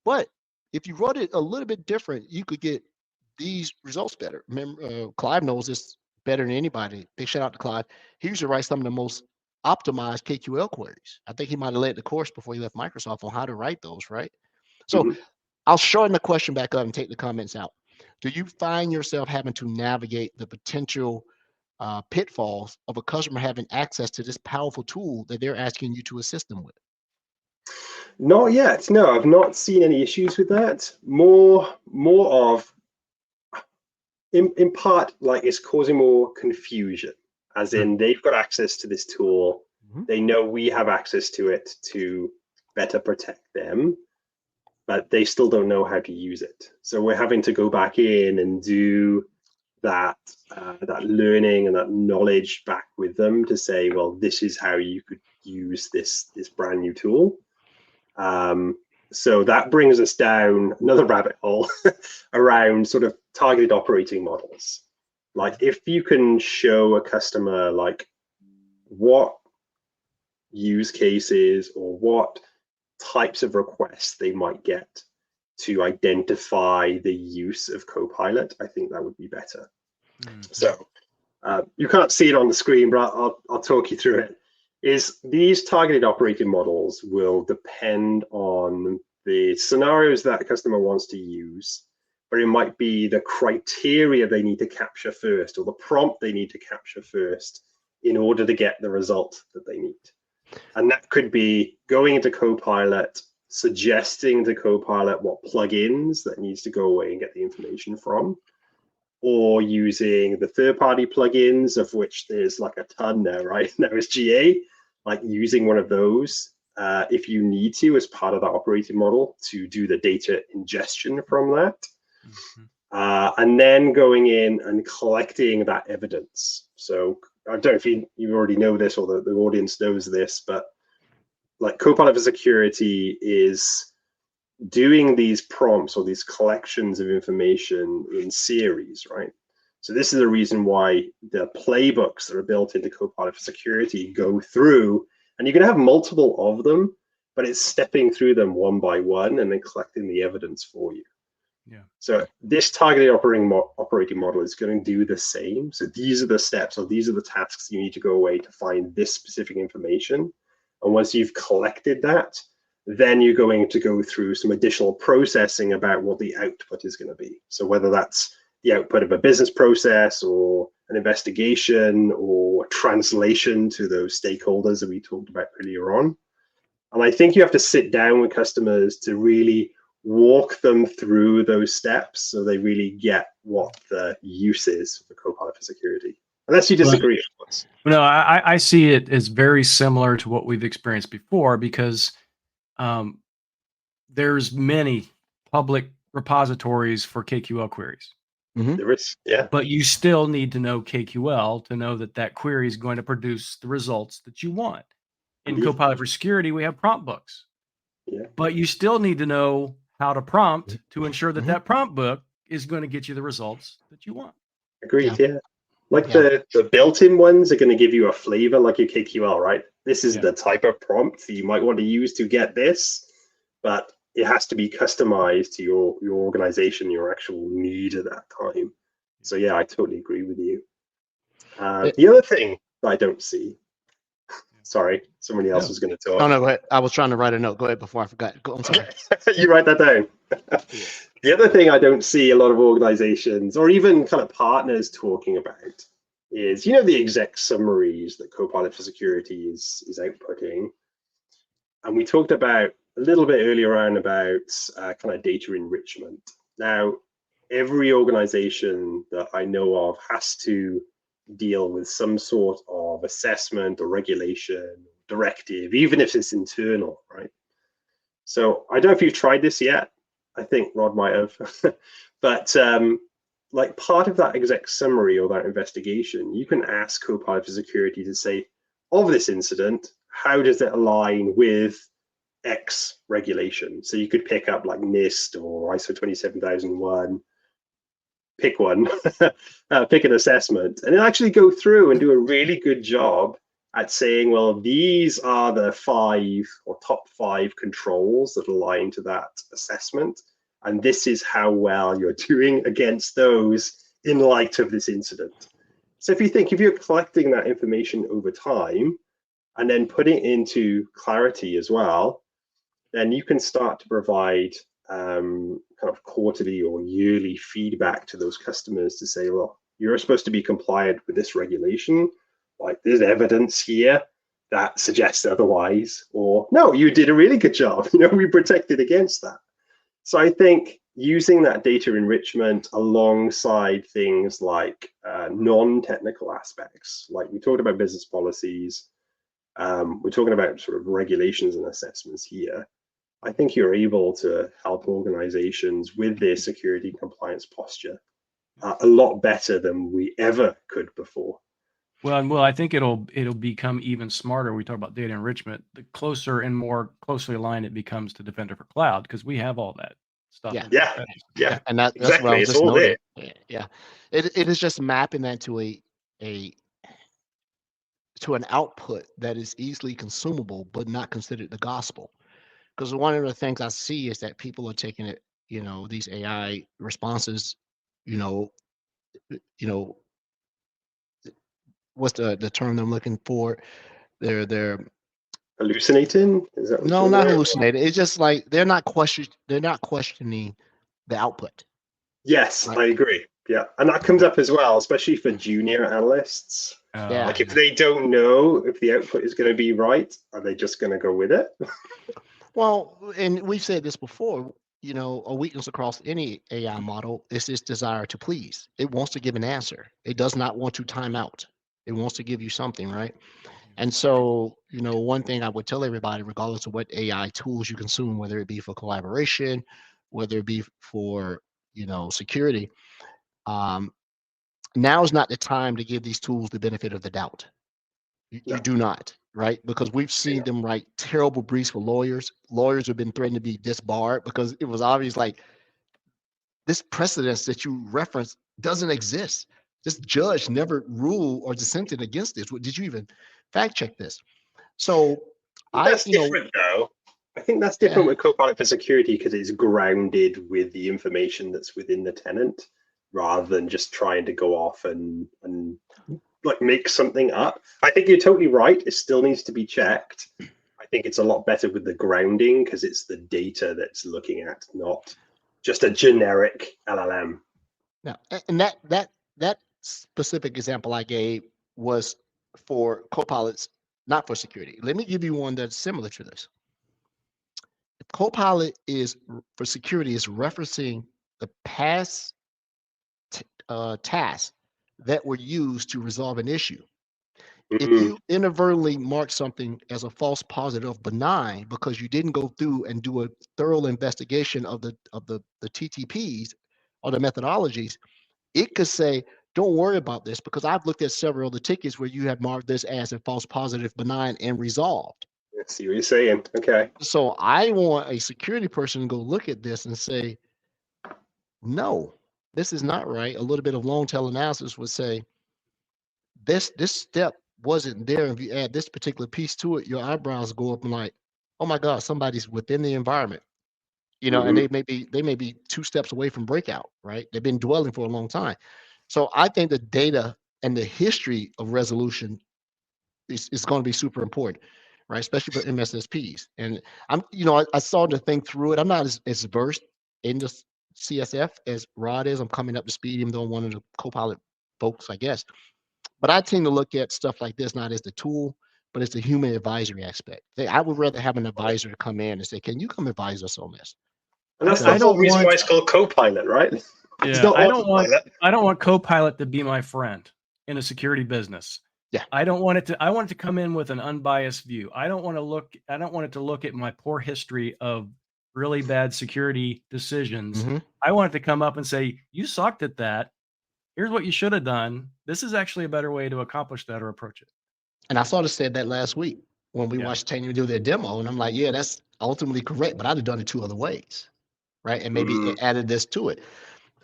but if you wrote it a little bit different, you could get these results better. Remember, Clive knows this better than anybody. Big shout out to Clive. He used to write some of the most optimized KQL queries. I think he might have led the course before he left Microsoft on how to write those, right? So I'll shorten the question back up and take the comments out. Do you find yourself having to navigate the potential pitfalls of a customer having access to this powerful tool that they're asking you to assist them with? Not yet. No, I've not seen any issues with that. More of, in part, like, it's causing more confusion, as in they've got access to this tool. They know we have access to it to better protect them, but they still don't know how to use it. So we're having to go back in and do that learning and that knowledge back with them to say, well, this is how you could use this brand new tool. So that brings us down another rabbit hole around sort of targeted operating models. Like, if you can show a customer like what use cases or what types of requests they might get to identify the use of Copilot, I think that would be better. So you can't see it on the screen, but I'll talk you through it. Is these targeted operating models will depend on the scenarios that the customer wants to use, but it might be the criteria they need to capture first, or the prompt they need to capture first in order to get the result that they need. And that could be going into Copilot, suggesting to Copilot what plugins that needs to go away and get the information from, or using the third-party plugins, of which there's like a ton now, right? Now it's GA, like using one of those if you need to, as part of that operating model, to do the data ingestion from that. And then going in and collecting that evidence. So I don't know if you already know this, or the audience knows this, but like Copilot for Security is doing these prompts or these collections of information in series, right? So this is the reason why the playbooks that are built into Copilot for Security go through, and you can have multiple of them, but it's stepping through them one by one and then collecting the evidence for you. Yeah. So this targeted operating model is going to do the same. So these are the steps, or these are the tasks you need to go away to find this specific information. And once you've collected that, then you're going to go through some additional processing about what the output is going to be. So whether that's the output of a business process, or an investigation, or a translation to those stakeholders that we talked about earlier on. And I think you have to sit down with customers to really walk them through those steps so they really get what the use is for Copilot for Security. Unless you disagree, of course. No, I see it as very similar to what we've experienced before, because there's many public repositories for KQL queries. There is, yeah. But you still need to know KQL to know that that query is going to produce the results that you want. In Copilot for Security, we have prompt books. Yeah. But you still need to know how to prompt to ensure that that prompt book is going to get you the results that you want. Agreed, yeah. Like the built-in ones are going to give you a flavor, like your KQL, right? This is the type of prompt that you might want to use to get this, but it has to be customized to your organization, your actual need at that time. So yeah, I totally agree with you. The other thing that I don't see, sorry, somebody else was going to talk. Oh, no, go ahead. I was trying to write a note. Go ahead before I forgot. I'm sorry. You write that down. The other thing I don't see a lot of organizations, or even kind of partners, talking about is, the exec summaries that Copilot for Security is outputting. And we talked about a little bit earlier on about kind of data enrichment. Now, every organization that I know of has to deal with some sort of assessment or regulation, directive, even if it's internal, right? So I don't know if you've tried this yet. I think Rod might have. But like part of that exec summary or that investigation, you can ask Copilot for Security to say, of this incident, how does it align with X regulation? So you could pick up like NIST or ISO 27001, pick one, pick an assessment, and then actually go through and do a really good job at saying, well, these are the 5 or top 5 controls that align to that assessment. And this is how well you're doing against those in light of this incident. So if you think, if you're collecting that information over time and then putting it into Clarity as well, then you can start to provide kind of quarterly or yearly feedback to those customers to say, well, you're supposed to be compliant with this regulation. Like, there's evidence here that suggests otherwise, or no, you did a really good job. You know, we protected against that. So I think using that data enrichment alongside things like non-technical aspects, like we talked about business policies, we're talking about sort of regulations and assessments here. I think you're able to help organizations with their security compliance posture a lot better than we ever could before. Well, I think it'll become even smarter. We talk about data enrichment. The closer and more closely aligned it becomes to Defender for Cloud, because we have all that stuff. Yeah. And that's exactly. what I was It's just all noting. there. Yeah, it is just mapping that to an output that is easily consumable, but not considered the gospel. Because one of the things I see is that people are taking it, you know, these AI responses, you know, what's the term I'm looking for? They're Hallucinating? Is that no, not hallucinating. It's just like they're not questioning the output. Yes, Right. I agree. Yeah, and that comes up as well, especially for junior analysts. Yeah. Like if they don't know if the output is going to be right, are they just going to go with it? Well, and we've said this before, you know, a weakness across any AI model is its desire to please. It wants to give an answer. It does not want to time out. It wants to give you something, right? And so, you know, one thing I would tell everybody, regardless of what AI tools you consume, whether it be for collaboration, whether it be for, you know, security, now is not the time to give these tools the benefit of the doubt. You do not, right? Because we've seen them write terrible briefs for lawyers. Lawyers have been threatened to be disbarred because it was obvious like this precedence that you reference doesn't exist. This judge never ruled or dissented against this. Did you even fact check this? So that's different though. I think that's different with Copilot for Security because it's grounded with the information that's within the tenant rather than just trying to go off and like make something up. I think you're totally right. It still needs to be checked. I think it's a lot better with the grounding because it's the data that's looking at, not just a generic LLM. Now, and that specific example I gave was for Copilots, not for security. Let me give you one that's similar to this. Copilot is for security is referencing the past tasks that were used to resolve an issue. If you inadvertently mark something as a false positive benign because you didn't go through and do a thorough investigation of the TTPs or the methodologies, it could say, don't worry about this because I've looked at several of the tickets where you have marked this as a false positive benign and resolved. I see what you're saying. Okay. So I want a security person to go look at this and say, no, this is not right. A little bit of long tail analysis would say, this step wasn't there. If you add this particular piece to it, your eyebrows go up and like, oh my God, somebody's within the environment, you know, and they may be 2 steps away from breakout, right? They've been dwelling for a long time. So I think the data and the history of resolution is going to be super important, right? Especially for MSSPs. And I'm, you know, I started to think through it. I'm not as versed in the CSF as Rod is. I'm coming up to speed, even though I'm one of the Copilot folks, I guess. But I tend to look at stuff like this not as the tool, but it's the human advisory aspect. I would rather have an advisor come in and say, "Can you come advise us on this?" And that's I the don't whole reason want- why it's called Copilot, right? It's Yeah, not I don't autopilot. want Copilot to be my friend in a security business. Yeah. I want it to come in with an unbiased view. I don't want it to look at my poor history of really bad security decisions. Mm-hmm. I want it to come up and say, "You sucked at that. Here's what you should have done. This is actually a better way to accomplish that or approach it." And I sort of said that last week when we Yeah. watched Tanya do their demo, and I'm like, "Yeah, that's ultimately correct, but I'd have done it 2 other ways, right? And maybe added this to it."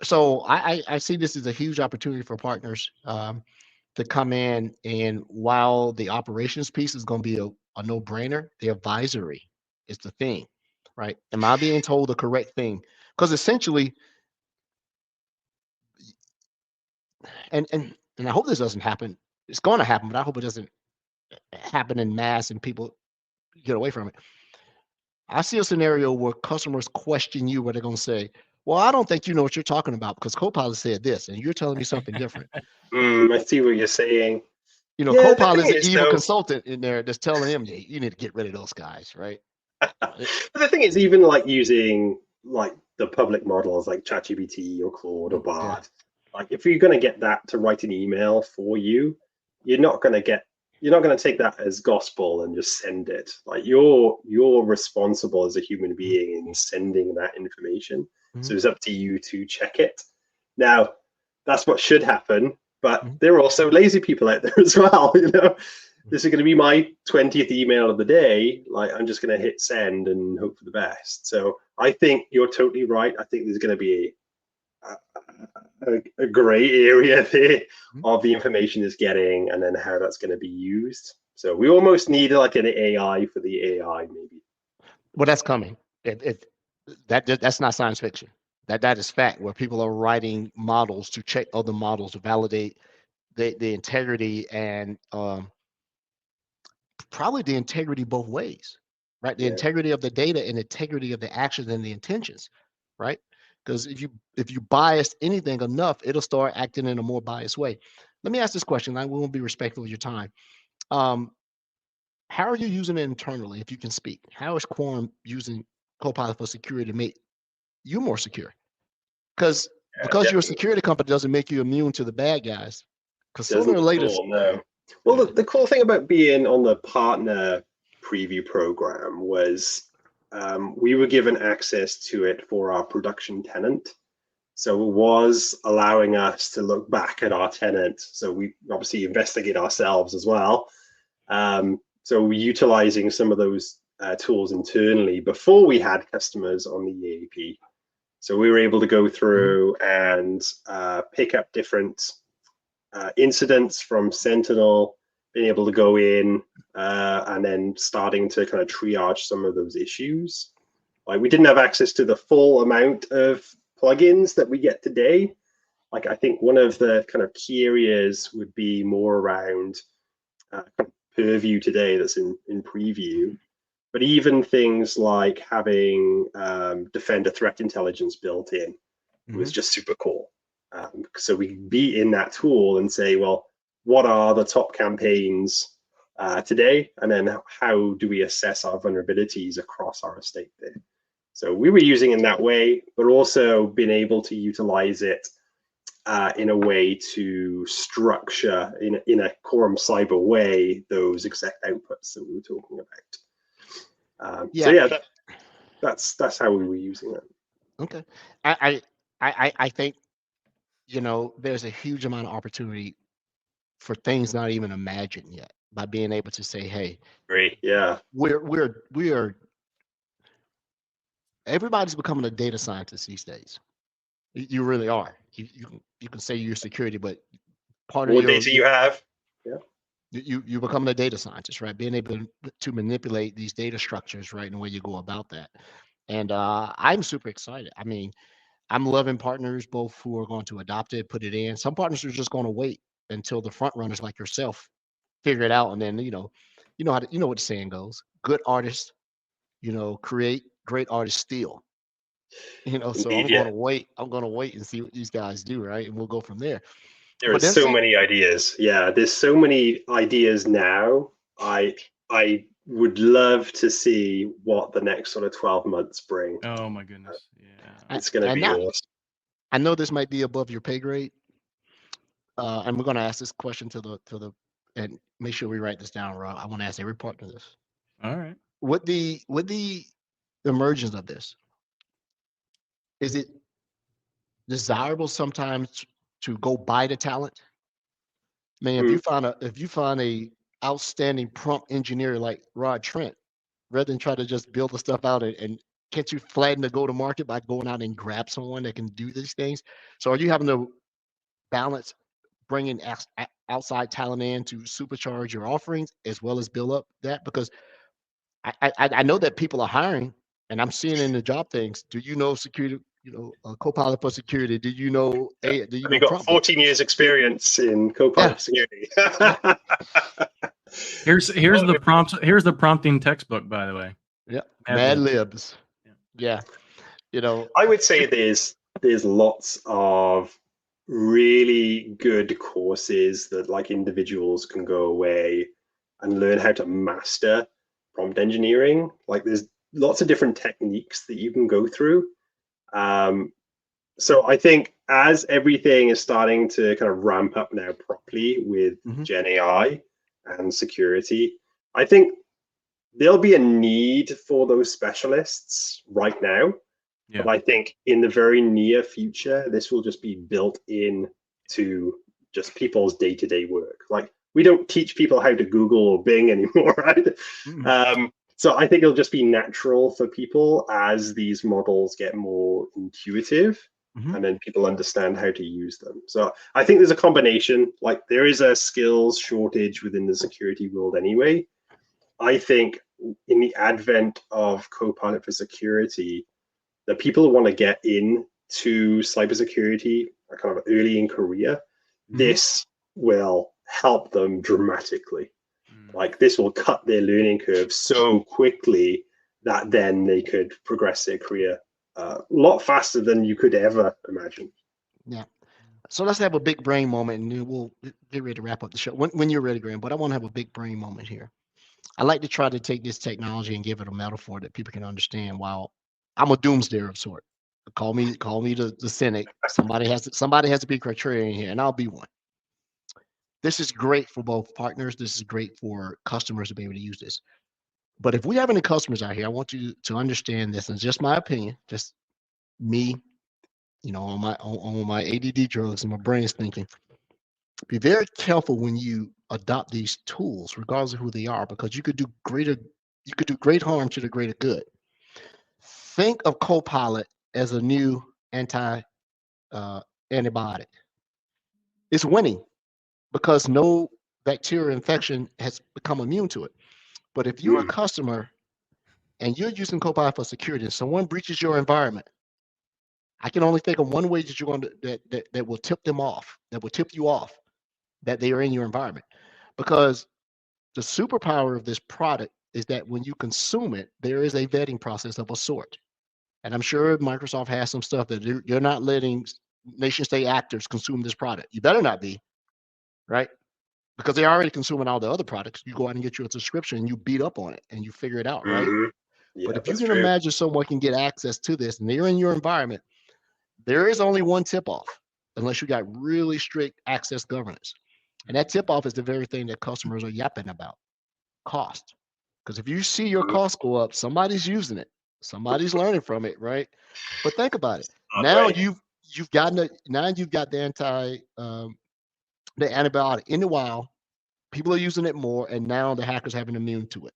So I see this as a huge opportunity for partners to come in, and while the operations piece is going to be a no-brainer, the advisory is the thing, right? Am I being told the correct thing? Because essentially, and I hope this doesn't happen. It's going to happen, but I hope it doesn't happen in mass and people get away from it. I see a scenario where customers question you, where they're going to say, "Well, I don't think you know what you're talking about because Copilot said this, and you're telling me something different." I see what you're saying. You know, Yeah, the Copilot is thing an is, evil though- consultant in there that's telling him, "Yeah, you need to get rid of those guys," right? But the thing is, even like using like the public models like ChatGPT or Claude or Bard, like if you're going to get that to write an email for you, you're not going to take that as gospel and just send it. Like you're responsible as a human being in sending that information. So it's up to you to check it. Now, that's what should happen, but there are also lazy people out there as well, you know. This is going to be my 20th email of the day. Like, I'm just going to hit send and hope for the best. So I think you're totally right. I think there's going to be a gray area there of the information is getting and then how that's going to be used. So we almost need like an AI for the AI, maybe. Well, that's coming. That's not science fiction. That is fact. Where people are writing models to check other models to validate the integrity and probably the integrity both ways, right? The integrity of the data and integrity of the actions and the intentions, right? Because if you bias anything enough, it'll start acting in a more biased way. Let me ask this question. I won't be respectful of your time. How are you using it internally, if you can speak? How is Quorum using Copilot for security to make you more secure? Because you're a security company doesn't make you immune to the bad guys. Because sooner or later, no. Well, the cool thing about being on the partner preview program was we were given access to it for our production tenant. So it was allowing us to look back at our tenant. So we obviously investigate ourselves as well. So we're utilizing some of those tools internally before we had customers on the EAP. So we were able to go through and pick up different incidents from Sentinel, being able to go in and then starting to kind of triage some of those issues. Like we didn't have access to the full amount of plugins that we get today. Like I think one of the kind of key areas would be more around Purview today that's in preview. But even things like having Defender threat intelligence built in was just super cool. So we can be in that tool and say, well, what are the top campaigns today? And then how do we assess our vulnerabilities across our estate there? So we were using it in that way, but also being able to utilize it in a way to structure in a Quorum Cyber way those exact outputs that we were talking about. So yeah, that's how we were using it. Okay, I think there's a huge amount of opportunity for things not even imagined yet by being able to say, hey, great, yeah, we are everybody's becoming a data scientist these days. You really are. You can say you're security, but part of what data you have, you're becoming a data scientist, right? Being able to manipulate these data structures, right, and the way you go about that. And I'm super excited. I mean, I'm loving partners both who are going to adopt it, put it in. Some partners are just going to wait until the front runners like yourself figure it out, and then you know what the saying goes: good artists, create, great artists steal. So Indeed, I'm going to wait and see what these guys do, right? And we'll go from there. There are so many ideas. Yeah, there's so many ideas now I would love to see what the next sort of 12 months bring. Oh my goodness. Yeah. It's going to be awesome. I know this might be above your pay grade, and we're going to ask this question to the and make sure we write this down, Rob. I want to ask every partner this. All right. With the emergence of this, is it desirable sometimes to go buy the talent? Man, if you find a outstanding prompt engineer like Rod Trent, rather than try to just build the stuff out and can't you flatten the go to market by going out and grab someone that can do these things? So are you having to balance bringing outside talent in to supercharge your offerings as well as build up that? Because I know that people are hiring, and I'm seeing in the job things. Do you know security? Copilot for security. Do you know? We've got 14 years experience in Copilot security. Here's the prompts. Here's the prompting textbook, by the way. Yeah, Mad Libs. Yeah, I would say there's lots of really good courses that like individuals can go away and learn how to master prompt engineering. Like there's lots of different techniques that you can go through. So I think as everything is starting to kind of ramp up now properly with Gen AI and security, I think there'll be a need for those specialists right now. Yeah. But I think in the very near future, this will just be built in to just people's day-to-day work. Like we don't teach people how to Google or Bing anymore, right? So I think it'll just be natural for people as these models get more intuitive and then people understand how to use them. So I think there's a combination, like there is a skills shortage within the security world anyway. I think in the advent of Copilot for security, the people who want to get into cybersecurity are kind of early in career, this will help them dramatically. Like this will cut their learning curve so quickly that then they could progress their career a lot faster than you could ever imagine. Yeah. So let's have a big brain moment, and then we'll get ready to wrap up the show when you're ready, Graham. But I want to have a big brain moment here. I like to try to take this technology and give it a metaphor that people can understand. While I'm a doomsdayer of sort, call me the cynic. Somebody has to be contrarian here, and I'll be one. This is great for both partners. This is great for customers to be able to use this. But if we have any customers out here, I want you to understand this, and it's just my opinion, just me, on my ADD drugs and my brain's thinking. Be very careful when you adopt these tools, regardless of who they are, because you could do great harm to the greater good. Think of Copilot as a new antibiotic. It's winning because no bacterial infection has become immune to it. But if you're a customer and you're using Copilot for security and someone breaches your environment, I can only think of one way that you're going to that will tip them off, that will tip you off that they are in your environment. Because the superpower of this product is that when you consume it, there is a vetting process of a sort. And I'm sure Microsoft has some stuff that you're not letting nation state actors consume this product. You better not be, right? Because they're already consuming all the other products. You go out and get your subscription and you beat up on it and you figure it out, right? Yeah, but if you can imagine someone can get access to this and they're in your environment, there is only one tip-off unless you got really strict access governance. And that tip-off is the very thing that customers are yapping about, cost. Because if you see your costs go up, somebody's using it. Somebody's learning from it, right? But think about it. Now you've got the antibiotic in the wild. People are using it more, and now the hackers have an immune to it.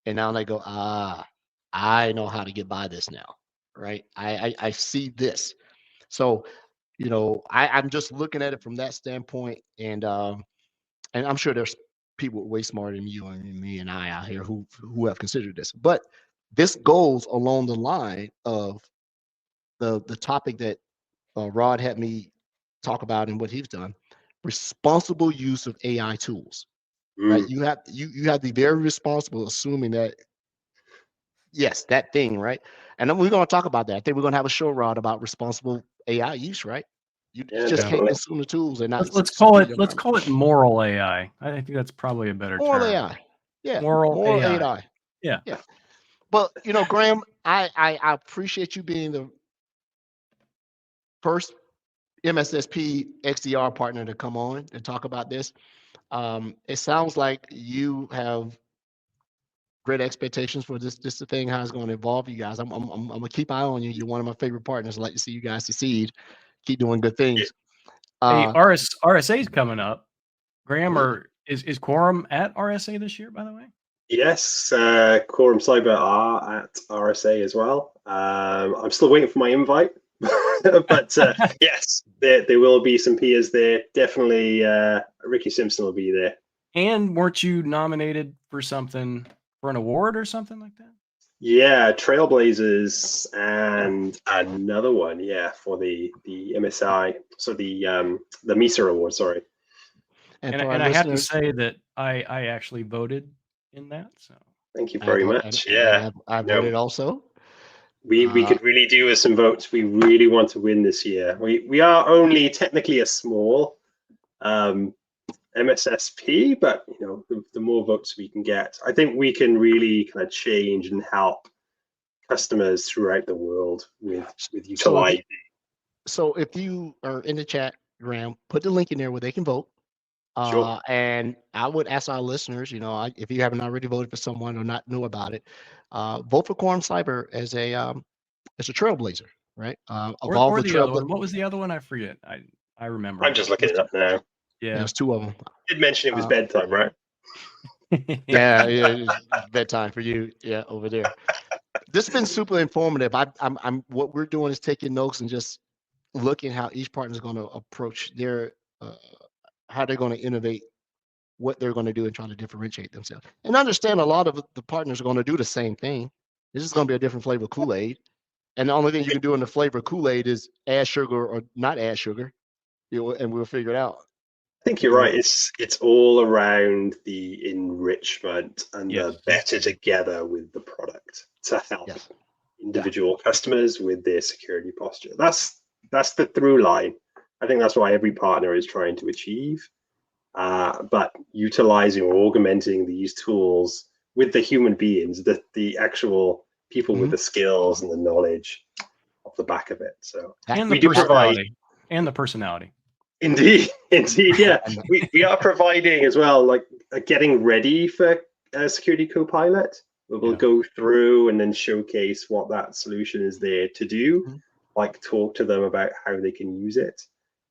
And now they go, I know how to get by this now, right? I see this. So, I'm just looking at it from that standpoint, and I'm sure there's people way smarter than you and me and I out here who have considered this. But this goes along the line of the topic that Rod had me talk about and what he's done: responsible use of AI tools. Right? You have to be very responsible, assuming that yes, that thing, right? And then we're going to talk about that. I think we're going to have a show, Rod, about responsible AI use, right? You just can't consume the tools and not. Let's call it moral AI. I think that's probably a better term. Moral AI. Yeah, Moral more AI. AI. Yeah. Yeah. But Graham, I appreciate you being the first MSSP XDR partner to come on and talk about this. It sounds like you have great expectations for this the thing, how it's going to evolve. You guys, I'm gonna keep eye on you. You're one of my favorite partners. I like to see you guys succeed. Keep doing good things. Hey, RSA is coming up. Graham, yeah. or is Quorum at RSA this year, by the way? Yes, Quorum Cyber are at RSA as well. I'm still waiting for my invite, but yes, there will be some peers there. Definitely, Ricky Simpson will be there. And weren't you nominated for something, for an award or something like that? Yeah, Trailblazers and another one, yeah, for the MSI, so the MISA award. Sorry. And And for our I have to listeners, say that I actually voted in that. So Thank you very much. Yeah, I no, voted also. we could really do with some votes. We really want to win this year. We are only technically a small MSSP, but the more votes we can get, I think we can really kind of change and help customers throughout the world with utilizing. So if you are in the chat, Graham, put the link in there where they can vote. Sure. And I would ask our listeners, if you haven't already voted for someone or not knew about it, vote for Quorum Cyber as a trailblazer, right? Evolve or the the other one. trailblazer. What was the other one? I forget. I remember. I'm just looking it up now. Yeah. There's two of them. Did mention it was bedtime, right? Yeah, it's bedtime for you. Yeah, over there. This has been super informative. I'm what we're doing is taking notes and just looking how each partner is going to approach their how they're going to innovate, what they're going to do, and try to differentiate themselves. And understand a lot of the partners are going to do the same thing. This is going to be a different flavor Kool-Aid, and the only thing you can do in the flavor Kool-Aid is add sugar or not add sugar, and we'll figure it out. I think you're right. It's all around the enrichment and the better together with the product to help individual customers with their security posture. That's the through line. I think that's what every partner is trying to achieve. But utilizing or augmenting these tools with the human beings, the actual people with the skills and the knowledge off the back of it. So we do provide the personality. Indeed, yeah. we are providing as well, like getting ready for Security Copilot. We'll go through and then showcase what that solution is there to do, like talk to them about how they can use it,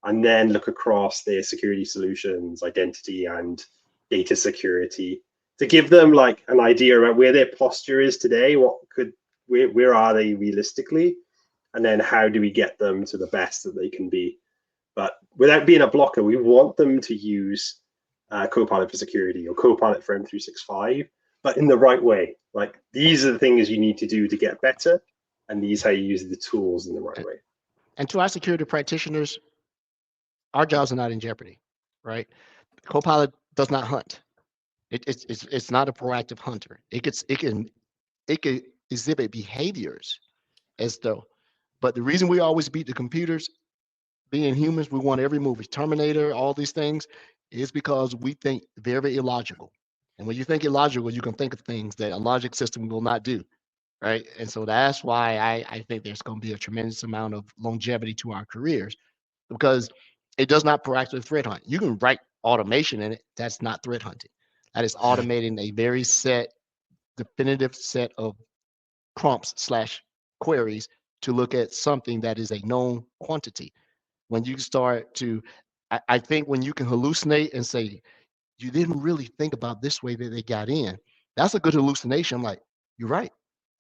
and then look across their security solutions, identity and data security, to give them like an idea about where their posture is today, where are they realistically, and then how do we get them to the best that they can be. But without being a blocker, we want them to use Copilot for security or Copilot for M365, but in the right way. Like, these are the things you need to do to get better, and these are how you use the tools in the right way. And to our security practitioners, our jobs are not in jeopardy, right? Copilot does not hunt. It's not a proactive hunter. It can exhibit behaviors as though, but the reason we always beat the computers, being humans, we want every movie, Terminator, all these things, is because we think very illogical. And when you think illogical, you can think of things that a logic system will not do, right? And so that's why I think there's going to be a tremendous amount of longevity to our careers, because it does not proactively threat hunt. You can write automation in it. That's not threat hunting. That is automating a very definitive set of prompts / queries to look at something that is a known quantity. When you start to, I think when you can hallucinate and say, you didn't really think about this way that they got in, that's a good hallucination. I'm like, you're right.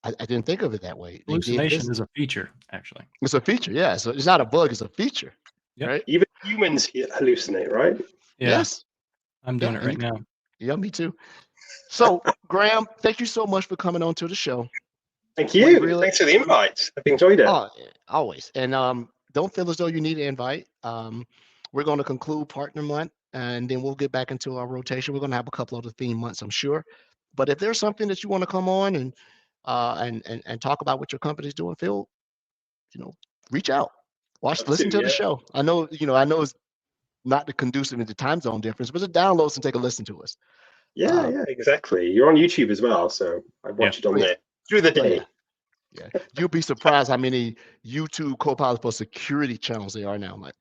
I didn't think of it that way. Hallucination is a feature, actually. It's a feature, yeah. So it's not a bug, it's a feature. Right? Even humans hallucinate, right? Yeah. Yes. I'm doing it right now. Yeah, me too. So, Graham, thank you so much for coming on to the show. Thank you. Thanks for the invite. I've enjoyed it. Always. And don't feel as though you need an invite. We're going to conclude Partner Month, and then we'll get back into our rotation. We're going to have a couple of the theme months, I'm sure. But if there's something that you want to come on and talk about what your company's doing, Phil, reach out. Listen to the show. I know it's not the conducive to the time zone difference, but just download and take a listen to us. Yeah, exactly. You're on YouTube as well, so I watch it on there through the day. Yeah, you'll be surprised how many YouTube Copilot for security channels there are now. I'm like,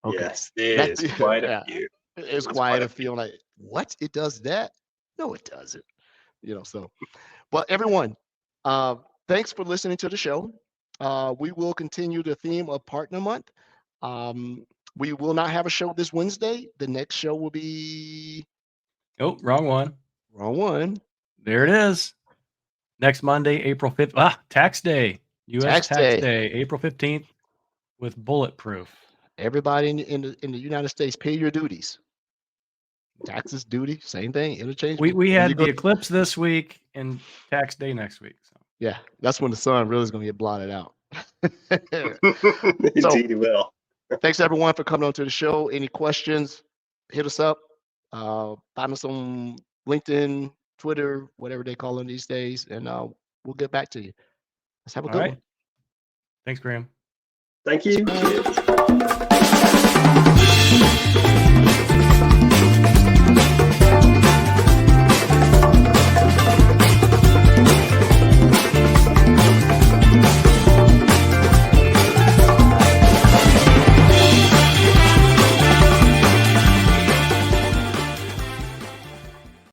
okay, Yes, there's quite a few. It's quite a few. Like, what? It does that? No, it doesn't. So, well, everyone, thanks for listening to the show. We will continue the theme of Partner Month. We will not have a show this Wednesday. The next show will be. Oh, wrong one. Wrong one. There it is. Next Monday, April 5th. Tax day. U.S. Tax day, April 15th with Bulletproof. Everybody in the United States, pay your duties. Taxes, duty, same thing, interchangeable. We had the eclipse this week and tax day next week. So. Yeah, that's when the sun really is going to get blotted out. Indeed, it will. Thanks everyone for coming on to the show. Any questions, hit us up. Find us on LinkedIn, Twitter, whatever they call them these days, and we'll get back to you. Let's have a good one. Thanks, Graham. Thank you.